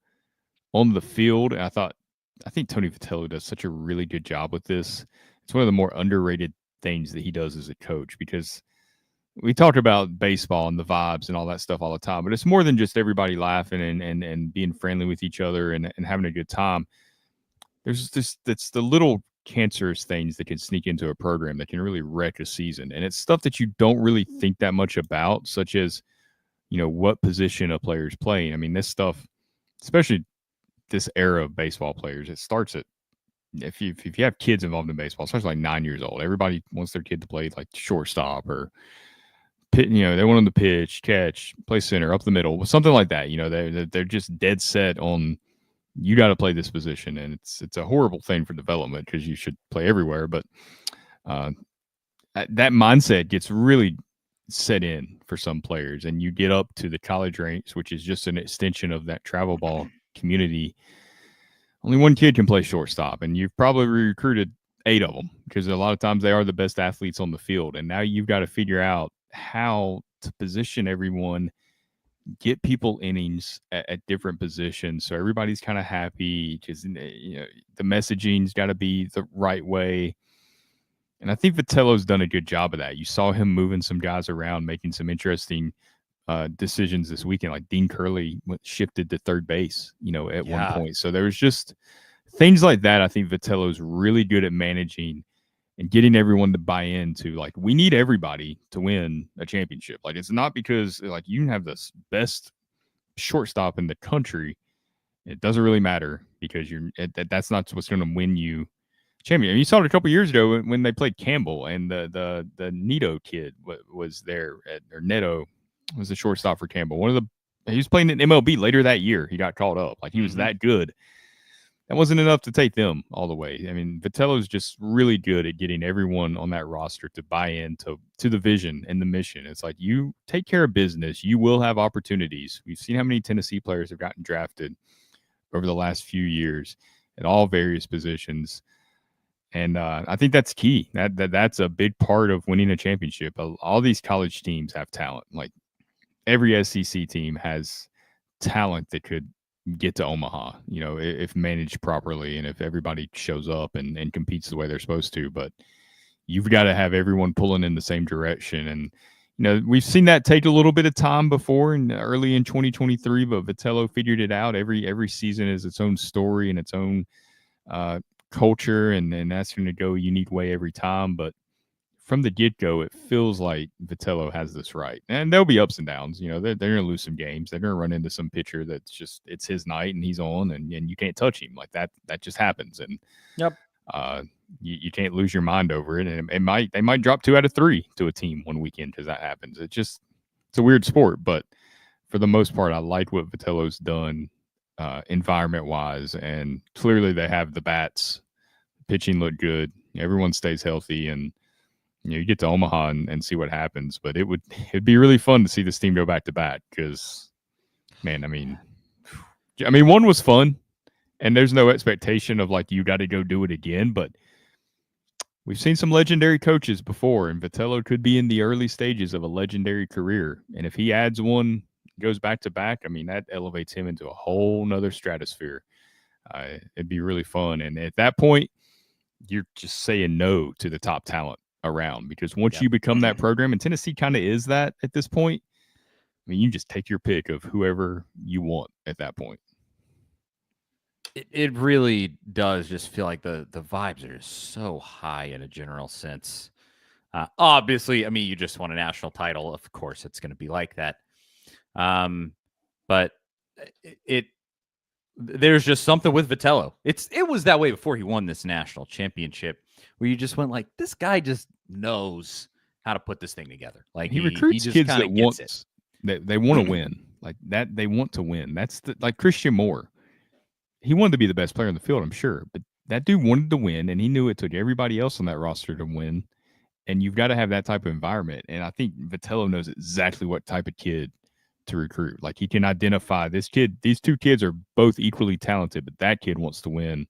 on the field. And I think Tony Vitello does such a really good job with this. It's one of the more underrated things that he does as a coach, because we talk about baseball and the vibes and all that stuff all the time, but it's more than just everybody laughing and being friendly with each other and having a good time. There's this, that's the little cancerous things that can sneak into a program that can really wreck a season. And it's stuff that you don't really think that much about, such as, what position a player is playing. I mean, this stuff, especially this era of baseball players, it starts at, if you have kids involved in baseball, especially like 9 years old, everybody wants their kid to play like shortstop or they want them to pitch, catch, play center, up the middle, something like that. They're just dead set on, you got to play this position, and it's a horrible thing for development because you should play everywhere. But that mindset gets really set in for some players, and you get up to the college ranks, which is just an extension of that travel ball community. Only one kid can play shortstop, and you've probably recruited 8 of them because a lot of times they are the best athletes on the field, and now you've got to figure out how to position everyone, get people innings at different positions so everybody's kind of happy, because the messaging's got to be the right way. And I think Vitello's done a good job of that. You saw him moving some guys around, making some interesting decisions this weekend. Like Dean Curley shifted to third base, at one point. So there was just things like that. I think Vitello's really good at managing and getting everyone to buy into, like, we need everybody to win a championship. Like, it's not because like you can have the best shortstop in the country. It doesn't really matter because that's not what's going to win you champion. You saw it a couple years ago when they played Campbell, and the Neto kid was there, or Neto was the shortstop for Campbell. He was playing in MLB later that year. He got called up. Like, he was that good. That wasn't enough to take them all the way. I mean, Vitello's just really good at getting everyone on that roster to buy into the vision and the mission. It's like, you take care of business, you will have opportunities. We've seen how many Tennessee players have gotten drafted over the last few years at all various positions. And I think that's key. That's a big part of winning a championship. All these college teams have talent. Like, every SEC team has talent that could get to Omaha, if managed properly and if everybody shows up and competes the way they're supposed to. But you've got to have everyone pulling in the same direction. And we've seen that take a little bit of time before and early in 2023, but Vitello figured it out. Every season is its own story and its own culture, and that's going to go a unique way every time. But from the get-go, it feels like Vitello has this right. And there'll be ups and downs. They're going to lose some games. They're going to run into some pitcher that's just, it's his night and he's on, and you can't touch him. Like that just happens. And Yep. You can't lose your mind over it. And they might drop 2 out of 3 to a team one weekend because that happens. It's a weird sport. But for the most part, I like what Vitello's done environment-wise. And clearly they have the bats. Pitching looked good. Everyone stays healthy, and you get to Omaha and see what happens. But it'd be really fun to see this team go back to back because, man, I mean, one was fun, and there's no expectation of like you got to go do it again. But we've seen some legendary coaches before, and Vitello could be in the early stages of a legendary career. And if he adds one, goes back to back, that elevates him into a whole nother stratosphere. It'd be really fun. And at that point, you're just saying no to the top talent around, because once you become that program, and Tennessee kind of is that at this point, you just take your pick of whoever you want at that point. It really does just feel like the vibes are so high in a general sense. Obviously, you just won a national title. Of course, it's going to be like that. But there's just something with Vitello. It was that way before he won this national championship, where you just went like, this guy just knows how to put this thing together. Like he recruits kids that they want to win, like that they want to win. That's like Christian Moore. He wanted to be the best player in the field, I'm sure, but that dude wanted to win, and he knew it took everybody else on that roster to win. And you've got to have that type of environment. And I think Vitello knows exactly what type of kid to recruit. Like he can identify this kid. These two kids are both equally talented, but that kid wants to win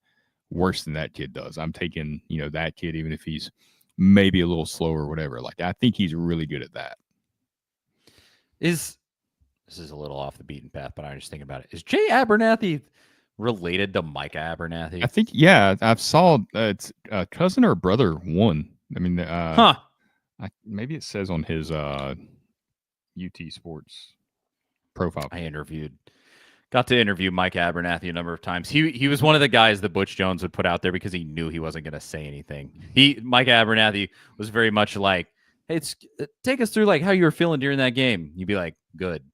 worse than that kid does. I'm taking, that kid, even if he's maybe a little slower or whatever. Like I think he's really good at that. This is a little off the beaten path, but I was just thinking about it. Is Jay Abernathy related to Micah Abernathy? I think, yeah, I've saw it's a cousin or brother one. Maybe it says on his UT Sports profile. Got to interview Mike Abernathy a number of times. He was one of the guys that Butch Jones would put out there because he knew he wasn't going to say anything. Mike Abernathy was very much like, hey, take us through like how you were feeling during that game. You'd be like, good.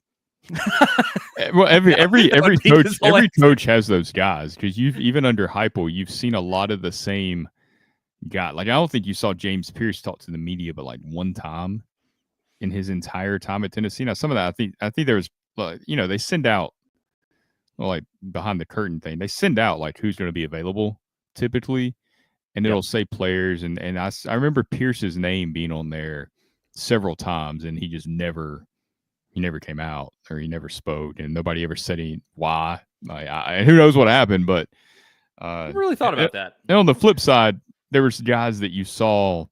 Well, every coach has those guys, because even under Heupel, you've seen a lot of the same guy. Like I don't think you saw James Pierce talk to the media, but like one time in his entire time at Tennessee. Now some of that I think there was, they send out like behind the curtain thing. They send out like who's going to be available typically, and it'll say players. And I remember Pierce's name being on there several times, and he just never came out, or he never spoke, and nobody ever said why. Like, who knows what happened, but I really thought about that. And on the flip side, there was guys that you saw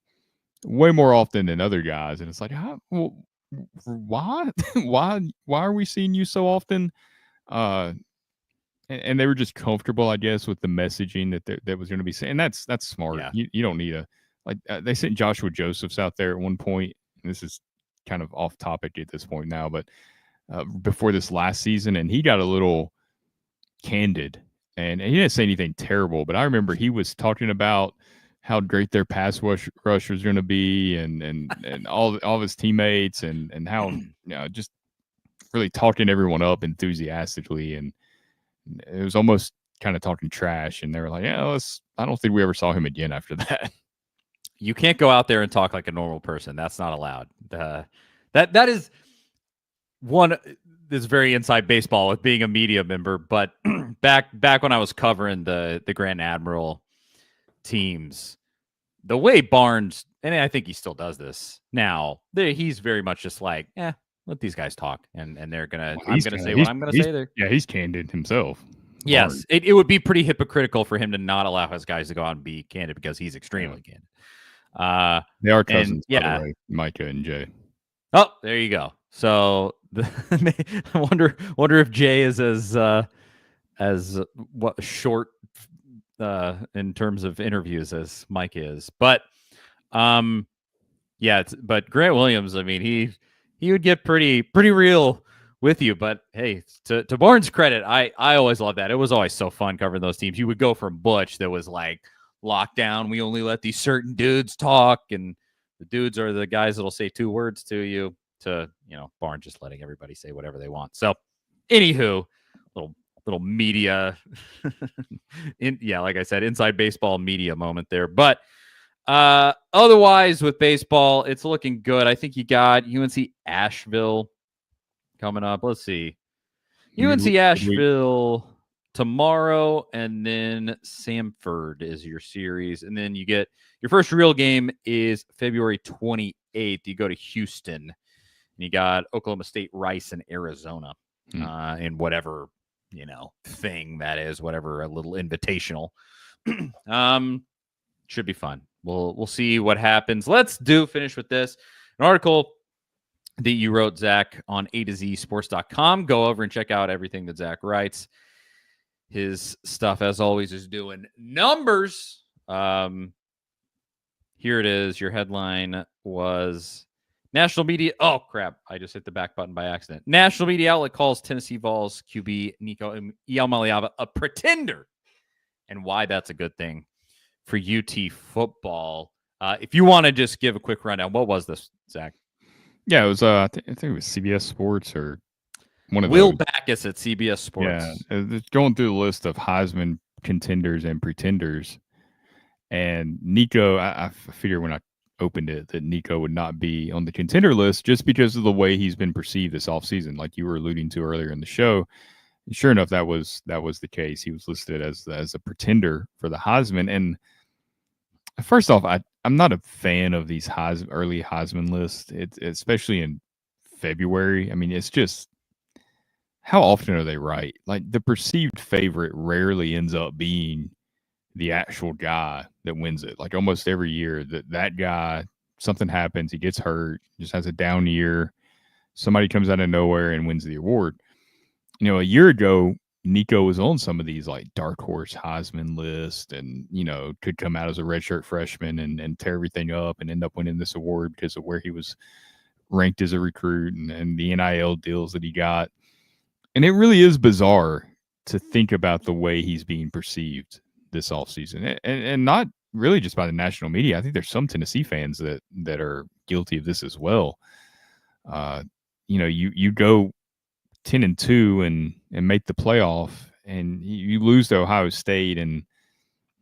way more often than other guys, and it's like, why are we seeing you so often? And they were just comfortable, I guess, with the messaging that was going to be sent. And that's smart. Yeah. You don't need they sent Joshua Josephs out there at one point. And this is kind of off topic at this point now, but before this last season, and he got a little candid, and he didn't say anything terrible, but I remember he was talking about how great their pass rush was going to be, and all of his teammates, and how just really talking everyone up enthusiastically, and it was almost kind of talking trash, and they were like, I don't think we ever saw him again after that. You can't go out there and talk like a normal person. That's not allowed. That is one that's very inside baseball with being a media member. But back when I was covering the Grand Admiral teams, the way Barnes, and I think he still does this now, he's very much just like, let these guys talk, and they're gonna. I'm gonna say what I'm gonna say there. Yeah, he's candid himself. Yes, it would be pretty hypocritical for him to not allow his guys to go out and be candid, because he's extremely candid. They are cousins, by the way, Micah and Jay. Oh, there you go. So I wonder if Jay is as short in terms of interviews as Mike is, but but Grant Williams, I mean, he would get pretty real with you. But hey, to Barnes' credit, I always loved that. It was always so fun covering those teams. You would go from Butch that was like lockdown. We only let these certain dudes talk, and the dudes are the guys that'll say 2 words to you. To Barnes just letting everybody say whatever they want. So, anywho, little media, like I said, inside baseball media moment there, but. Otherwise, with baseball, it's looking good. I think you got UNC Asheville coming up. Let's see. UNC Asheville tomorrow, and then Samford is your series. And then you get your first real game is February 28th. You go to Houston, and you got Oklahoma State, Rice, and Arizona in whatever, thing that is, whatever, a little invitational. Should be fun. We'll see what happens. Let's finish with this. An article that you wrote, Zach, on A2ZSports.com. Go over and check out everything that Zach writes. His stuff, as always, is doing numbers. Here it is. Your headline was national media. Oh, crap. I just hit the back button by accident. National media outlet calls Tennessee Vols QB Nico Iamaleava a pretender, and why that's a good thing for UT football. If you want to just give a quick rundown, what was this, Zach? Yeah, it was. I think it was CBS Sports or one of Will those. Backus at CBS Sports. Yeah, it's going through the list of Heisman contenders and pretenders, and Nico. I figured when I opened it that Nico would not be on the contender list just because of the way he's been perceived this offseason, like you were alluding to earlier in the show. And sure enough, that was the case. He was listed as a pretender for the Heisman. And first off, I'm not a fan of these early Heisman lists, especially in February. I mean, it's just how often are they right? Like the perceived favorite rarely ends up being the actual guy that wins it. Like almost every year, that guy, something happens, he gets hurt, just has a down year. Somebody comes out of nowhere and wins the award. A year ago, Nico was on some of these like dark horse Heisman list and, could come out as a redshirt freshman and tear everything up and end up winning this award because of where he was ranked as a recruit and the NIL deals that he got. And it really is bizarre to think about the way he's being perceived this offseason and not really just by the national media. I think there's some Tennessee fans that are guilty of this as well. You go 10-2 and make the playoff, and you lose to Ohio State, and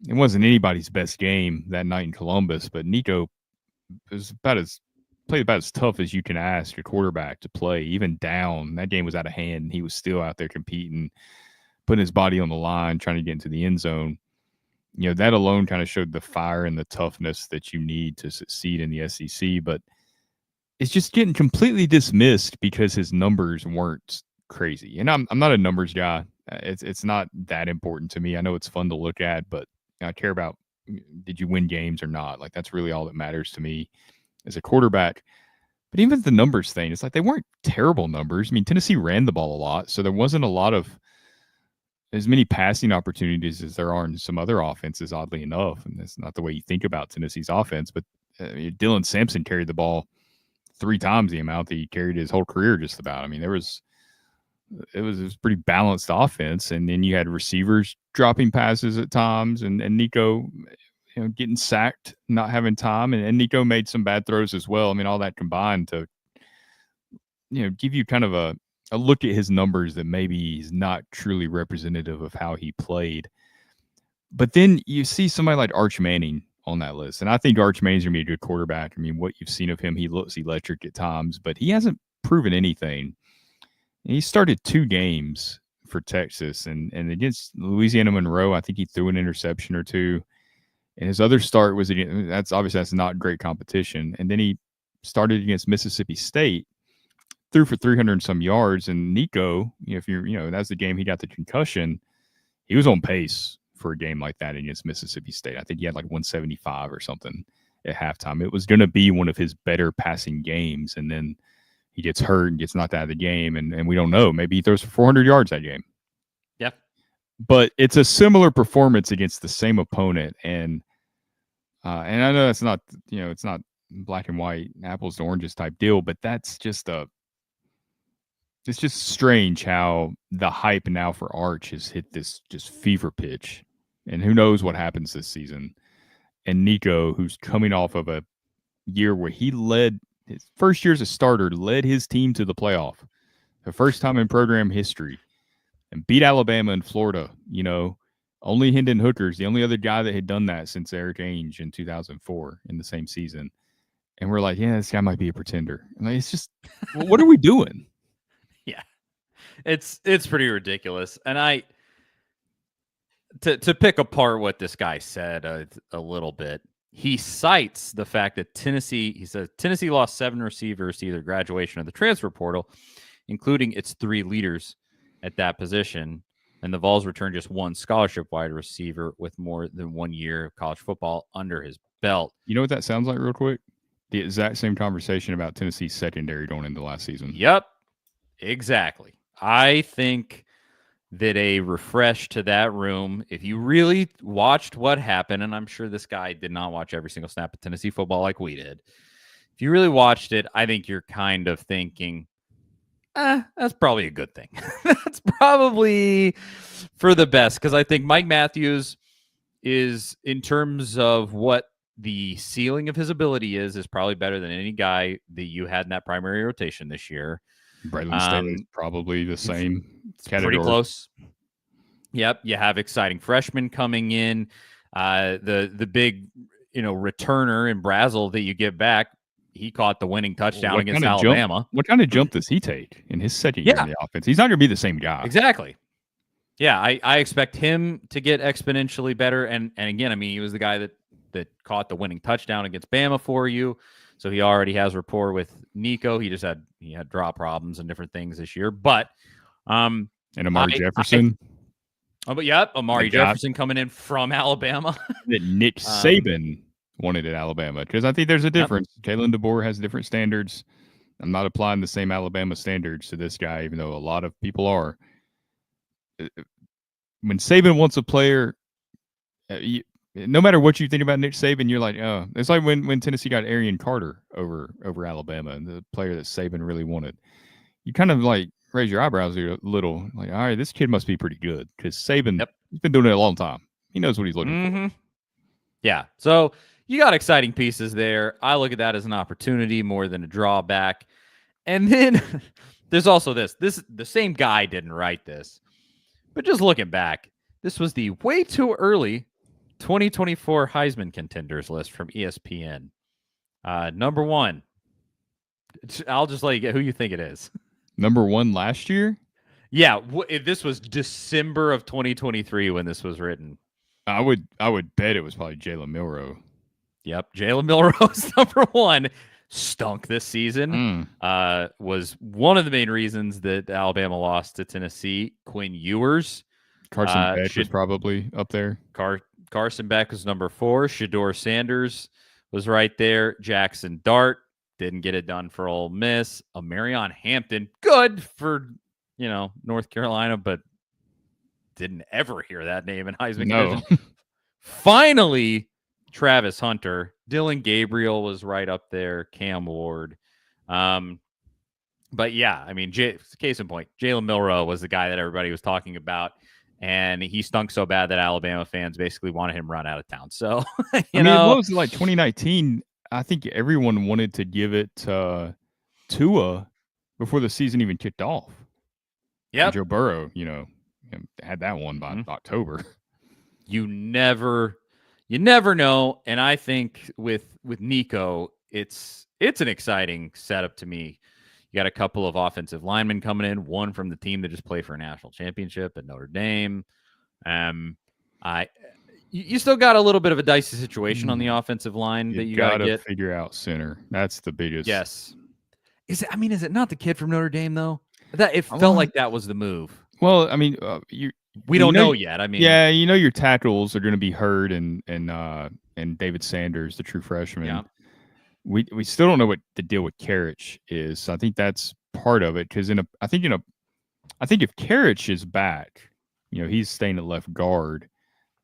it wasn't anybody's best game that night in Columbus. But Nico was played about as tough as you can ask a quarterback to play, even down. That game was out of hand, and he was still out there competing, putting his body on the line, trying to get into the end zone. That alone kind of showed the fire and the toughness that you need to succeed in the SEC. But it's just getting completely dismissed because his numbers weren't crazy. And I'm not a numbers guy. It's not that important to me. I know it's fun to look at, but I care about did you win games or not? Like that's really all that matters to me as a quarterback. But even the numbers thing, it's like they weren't terrible numbers. I mean, Tennessee ran the ball a lot, so there wasn't a lot of as many passing opportunities as there are in some other offenses, oddly enough. And that's not the way you think about Tennessee's offense. But Dylan Sampson carried the ball 3 times the amount that he carried his whole career just about. I mean, it was pretty balanced offense. And then you had receivers dropping passes at times and Nico getting sacked, not having time. And Nico made some bad throws as well. I mean, all that combined to, give you kind of a look at his numbers that maybe he's not truly representative of how he played. But then you see somebody like Arch Manning on that list. And I think Arch Manning's going to be a good quarterback. I mean, what you've seen of him, he looks electric at times, but he hasn't proven anything. And he started 2 games for Texas and against Louisiana Monroe, I think he threw an interception or 2. And his other start was against, that's not great competition. And then he started against Mississippi State, threw for 300 and some yards. And Nico, if that's the game he got the concussion, he was on pace for a game like that against Mississippi State. I think he had like 175 or something at halftime. It was going to be one of his better passing games. And then he gets hurt and gets knocked out of the game. And we don't know. Maybe he throws for 400 yards that game. Yeah. But it's a similar performance against the same opponent. And I know that's not, it's not black and white, apples to oranges type deal. But that's just it's just strange how the hype now for Arch has hit this just fever pitch, and who knows what happens this season. And Nico, who's coming off of a year where he led his first year as a starter, led his team to the playoff, the first time in program history, and beat Alabama and Florida. Only Hendon Hooker's the only other guy that had done that since Eric Ainge in 2004 in the same season. And we're like, yeah, this guy might be a pretender. And it's just, what are we doing? Yeah, it's pretty ridiculous. And to pick apart what this guy said a little bit, he cites the fact that he says Tennessee lost 7 receivers to either graduation or the transfer portal, including its 3 leaders at that position. And the Vols returned just 1 scholarship wide receiver with more than 1 year of college football under his belt. You know what that sounds like real quick? The exact same conversation about Tennessee's secondary going into last season. Yep, exactly. I think that a refresh to that room, if you really watched what happened, and I'm sure this guy did not watch every single snap of Tennessee football like we did. If you really watched it, I think you're kind of thinking, that's probably a good thing. That's probably for the best, because I think Mike Matthews is, in terms of what the ceiling of his ability is probably better than any guy that you had in that primary rotation this year. Braylon Staley is probably the same category. Pretty close. Yep. You have exciting freshmen coming in. The big, returner in Brazel that you get back, he caught the winning touchdown against Alabama. What kind of jump does he take in his second year in the offense? He's not going to be the same guy. Exactly. Yeah, I expect him to get exponentially better. And again, I mean, he was the guy that caught the winning touchdown against Bama for you. So he already has rapport with Nico. He had draw problems and different things this year. But and Amari Jefferson. Amari Jefferson coming in from Alabama. That Nick Saban wanted at Alabama, because I think there's a difference. Yep. Kalen DeBoer has different standards. I'm not applying the same Alabama standards to this guy, even though a lot of people are. When Saban wants a player, no matter what you think about Nick Saban, you're like, oh, it's like when Tennessee got Arian Carter over Alabama, and the player that Saban really wanted. You kind of like raise your eyebrows a little, like, all right, this kid must be pretty good, because Saban, he's been doing it a long time. He knows what he's looking for. Yeah. So you got exciting pieces there. I look at that as an opportunity more than a drawback. And then there's also this. The same guy didn't write this, but just looking back, this was the way too early 2024 Heisman contenders list from ESPN. Number 1. I'll just let you get who you think it is. Number 1 last year? Yeah, this was December of 2023 when this was written. I would bet it was probably Jalen Milroe. Yep, Jalen Milroe's number 1. Stunk this season. Was one of the main reasons that Alabama lost to Tennessee. Quinn Ewers. Carson Beck was probably up there. Carson Beck was number 4. Shedeur Sanders was right there. Jackson Dart didn't get it done for Ole Miss. Amarion Hampton, good for North Carolina, but didn't ever hear that name in Heisman contention. Finally, Travis Hunter. Dylan Gabriel was right up there. Cam Ward. But yeah, I mean, case in point, Jalen Milroe was the guy that everybody was talking about. And he stunk so bad that Alabama fans basically wanted him run out of town. So, what was it like 2019? I think everyone wanted to give it to Tua before the season even kicked off. Yeah, Joe Burrow, had that one by October. You never know. And I think with Nico, it's an exciting setup to me. You got a couple of offensive linemen coming in, one from the team that just played for a national championship at Notre Dame. You still got a little bit of a dicey situation on the offensive line that you got to get. Figure out center. That's the biggest. Yes. Is it not the kid from Notre Dame though? That it felt like that was the move. Well, I mean, we don't know yet. I mean, yeah, your tackles are going to be Hurd and David Sanders, the true freshman. Yeah. We still don't know what the deal with Karich is. So I think that's part of it, because I think if Karich is back, he's staying at left guard.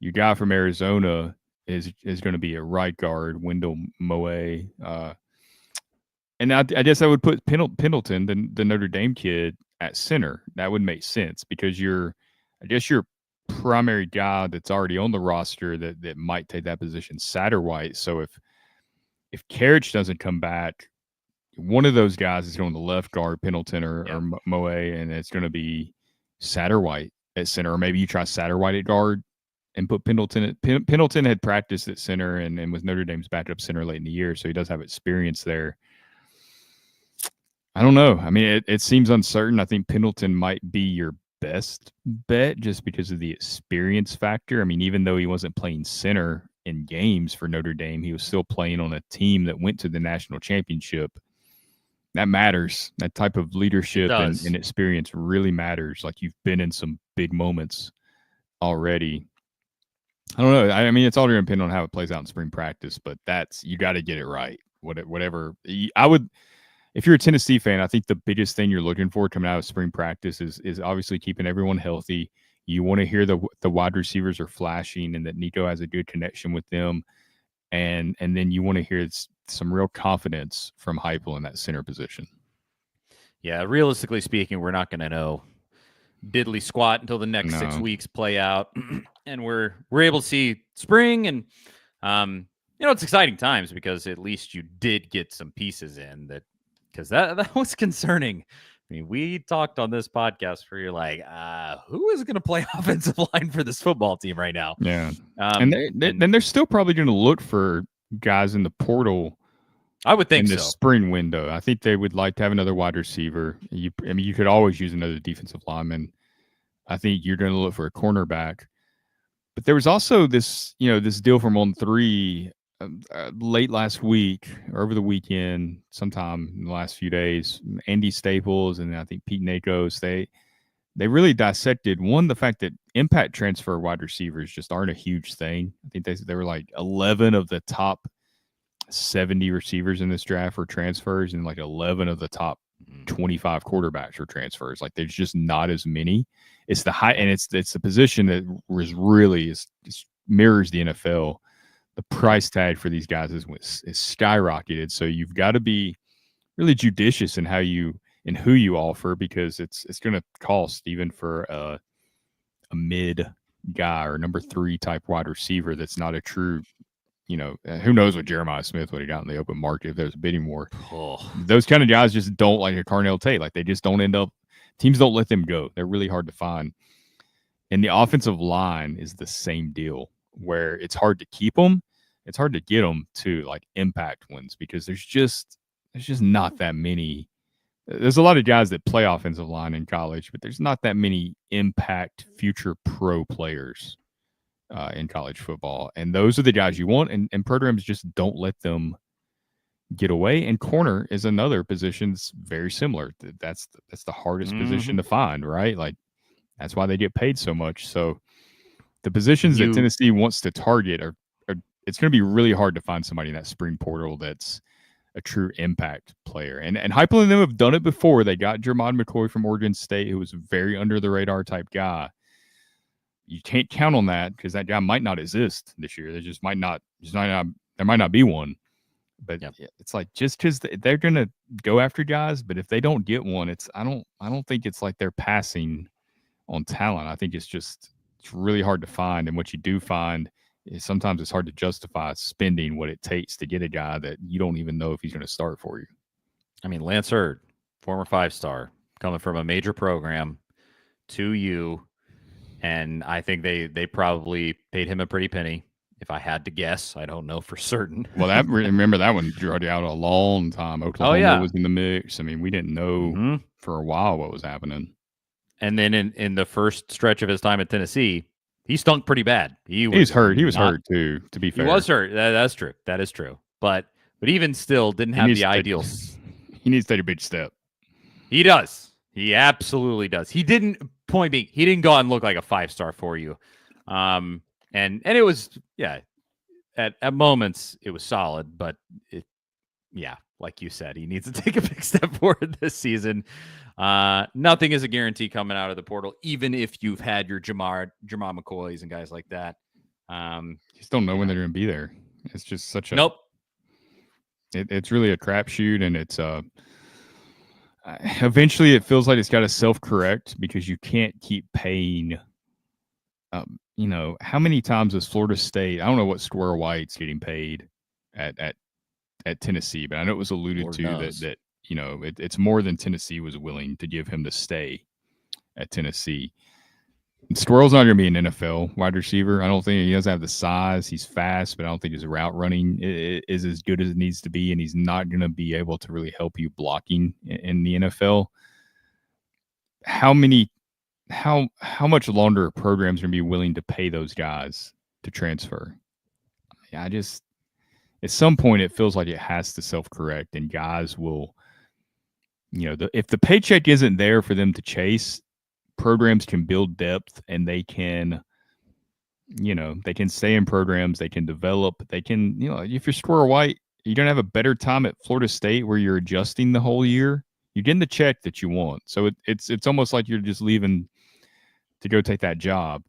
Your guy from Arizona is going to be a right guard, Wendell Moe. And I guess I would put Pendleton, the Notre Dame kid, at center. That would make sense because your primary guy that's already on the roster that might take that position, Satterwhite. So if Carriage doesn't come back, one of those guys is going to left guard, Pendleton or Moe, and it's going to be Satterwhite at center. Or maybe you try Satterwhite at guard and put Pendleton at Pendleton had practiced at center and was Notre Dame's backup center late in the year, so he does have experience there. I don't know. I mean, it seems uncertain. I think Pendleton might be your best bet just because of the experience factor. I mean, even though he wasn't playing center in games for Notre Dame, he was still playing on a team that went to the national championship. That matters. That type of leadership and experience really matters. Like, you've been in some big moments already. I don't know. I mean, it's all going to depend on how it plays out in spring practice, but you got to get it right. Whatever. I would. If you're a Tennessee fan, I think the biggest thing you're looking for coming out of spring practice is obviously keeping everyone healthy. You want to hear the wide receivers are flashing and that Nico has a good connection with them. And then you want to hear some real confidence from Heupel in that center position. Yeah, realistically speaking, we're not going to know diddly squat until the next 6 weeks play out. And we're able to see spring and it's exciting times because at least you did get some pieces in that. Because that was concerning. I mean, we talked on this podcast where you're like, who is going to play offensive line for this football team right now? Yeah. And they're still probably going to look for guys in the portal. I would think in the spring window. I think they would like to have another wide receiver. You could always use another defensive lineman. I think you're going to look for a cornerback. But there was also this deal from On3 late last week or over the weekend, sometime in the last few days. Andy Staples and I think Pete Nakos, they really dissected the fact that impact transfer wide receivers just aren't a huge thing. I think they were like 11 of the top 70 receivers in this draft were transfers, and like 11 of the top 25 quarterbacks were transfers. Like, there's just not as many. It's the high, and it's the position that was really mirrors the NFL. The price tag for these guys is skyrocketed. So you've got to be really judicious in who you offer, because it's going to cost even for a mid guy or number 3 type wide receiver that's not a true, who knows what Jeremiah Smith would have gotten in the open market if there was a bidding war. Those kind of guys just don't, like a Carnell Tate. Like, they just don't end up, teams don't let them go. They're really hard to find. And the offensive line is the same deal, where it's hard to keep them. It's hard to get them to like impact ones because there's just not that many. There's a lot of guys that play offensive line in college, but there's not that many impact future pro players in college football. And those are the guys you want. And programs just don't let them get away. And corner is another position that's very similar. That's the hardest position to find, right? Like, that's why they get paid so much. So the positions that Tennessee wants to target are it's going to be really hard to find somebody in that spring portal that's a true impact player. And Heupel and them have done it before. They got Jermon McCoy from Oregon State, who was a very under the radar type guy. You can't count on that because that guy might not exist this year. There might not be one. But it's like, just because they're going to go after guys, but if they don't get one, I don't think it's like they're passing on talent. I think it's really hard to find. And what you do find is sometimes it's hard to justify spending what it takes to get a guy that you don't even know if he's going to start for you. I mean, Lance Hurd, former 5-star, coming from a major program to you, and I think they probably paid him a pretty penny. If I had to guess, I don't know for certain. Well, remember that one drew out a long time. Oklahoma was in the mix. I mean, we didn't know for a while what was happening. And then in the first stretch of his time at Tennessee, he stunk pretty bad. He was hurt. He was hurt too, to be fair. He was hurt. That's true. That is true. But even still, didn't have the ideal. He needs to take a big step. He does. He absolutely does. He didn't. Point being, he didn't go out and look like a 5-star for you. And it was at moments it was solid, but like you said, he needs to take a big step forward this season. Nothing is a guarantee coming out of the portal, even if you've had your Jamar McCoys and guys like that. Just don't know when Yeah. they're going to be there. It's just such a Nope. It's really a crapshoot, and it's eventually it feels like it's got to self-correct because you can't keep paying. You know, how many times is Florida State? I don't know what Square White's getting paid at Tennessee, but I know it was alluded Lord to knows. that you know it's more than Tennessee was willing to give him to stay at Tennessee. And Squirrel's not going to be an NFL wide receiver. I don't think he doesn't have the size. He's fast, but I don't think his route running is as good as it needs to be, and he's not going to be able to really help you blocking in the NFL. How much longer programs are going to be willing to pay those guys to transfer? I just at some point it feels like it has to self-correct, and guys will, you know, if the paycheck isn't there for them to chase, programs can build depth, and they can, you know, they can stay in programs, they can develop, they can, you know, if you're Square White, you don't have a better time at Florida State where you're adjusting the whole year. You're getting the check that you want, so it's almost like you're just leaving to go take that job.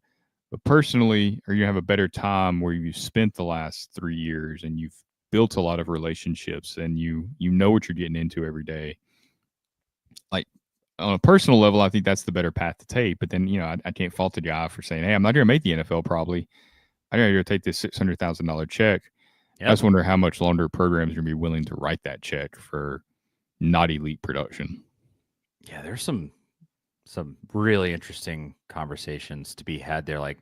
But personally, or you have a better time where you've spent the last 3 years and you've built a lot of relationships and you know what you're getting into every day. Like on a personal level, I think that's the better path to take. But then, you know, I can't fault the guy for saying, hey, I'm not going to make the NFL probably. I got to go take this $600,000 check. Yep. I just wonder how much longer programs are going to be willing to write that check for not elite production. Yeah, there's some really interesting conversations to be had there. Like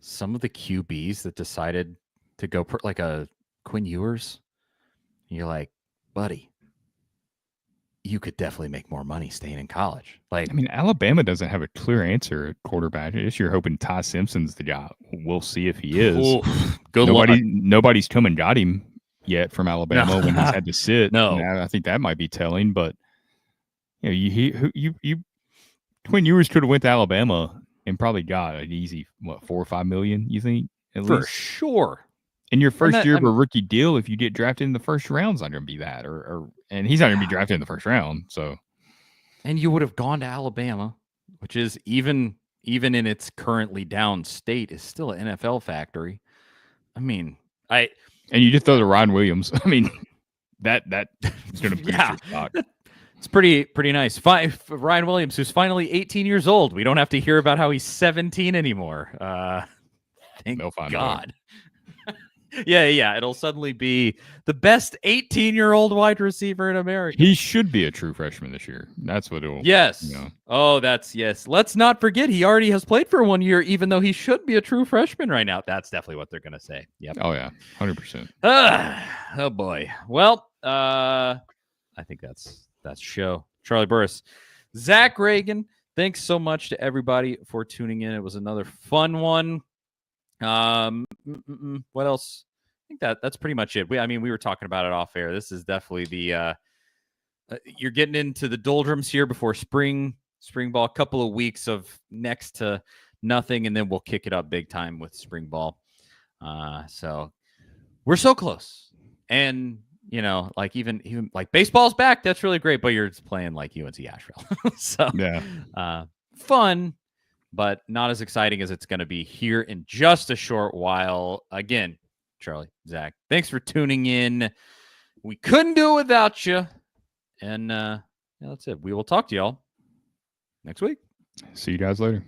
some of the QBs that decided to go like a Quinn Ewers. You're like, buddy, you could definitely make more money staying in college. Like, I mean, Alabama doesn't have a clear answer at quarterback. I guess you're hoping Ty Simpson's the guy. We'll see if he is. Good luck. Nobody's come and got him yet from Alabama when he's had to sit. No, I think that might be telling. But you know, you Quinn Ewers could have went to Alabama and probably got an easy $4 or $5 million. You think at for least? Sure. In your first year of a rookie deal, if you get drafted in the first round's not going to be that, and he's not going to be drafted in the first round. So, and you would have gone to Alabama, which is even in its currently down state, is still an NFL factory. I mean, and you just throw to Ryan Williams. I mean, that is going to boost your stock. It's pretty nice. Ryan Williams, who's finally 18 years old. We don't have to hear about how he's 17 anymore. Thank God. Yeah. It'll suddenly be the best 18-year-old wide receiver in America. He should be a true freshman this year. That's what it'll. Yes. You know. Oh, yes. Let's not forget he already has played for 1 year, even though he should be a true freshman right now. That's definitely what they're going to say. Yep. Oh yeah, 100%. Oh boy. Well, I think that's show. Charlie Burris, Zach Reagan. Thanks so much to everybody for tuning in. It was another fun one. What else? I think that's pretty much it. We were talking about it off air. This is definitely the you're getting into the doldrums here before spring ball. A couple of weeks of next to nothing, and then we'll kick it up big time with spring ball. So we're so close, and you know, like even like baseball's back. That's really great, but you're playing like UNC Asheville, so yeah, fun. But not as exciting as it's going to be here in just a short while. Again, Charlie, Zach, thanks for tuning in. We couldn't do it without you. And that's it. We will talk to y'all next week. See you guys later.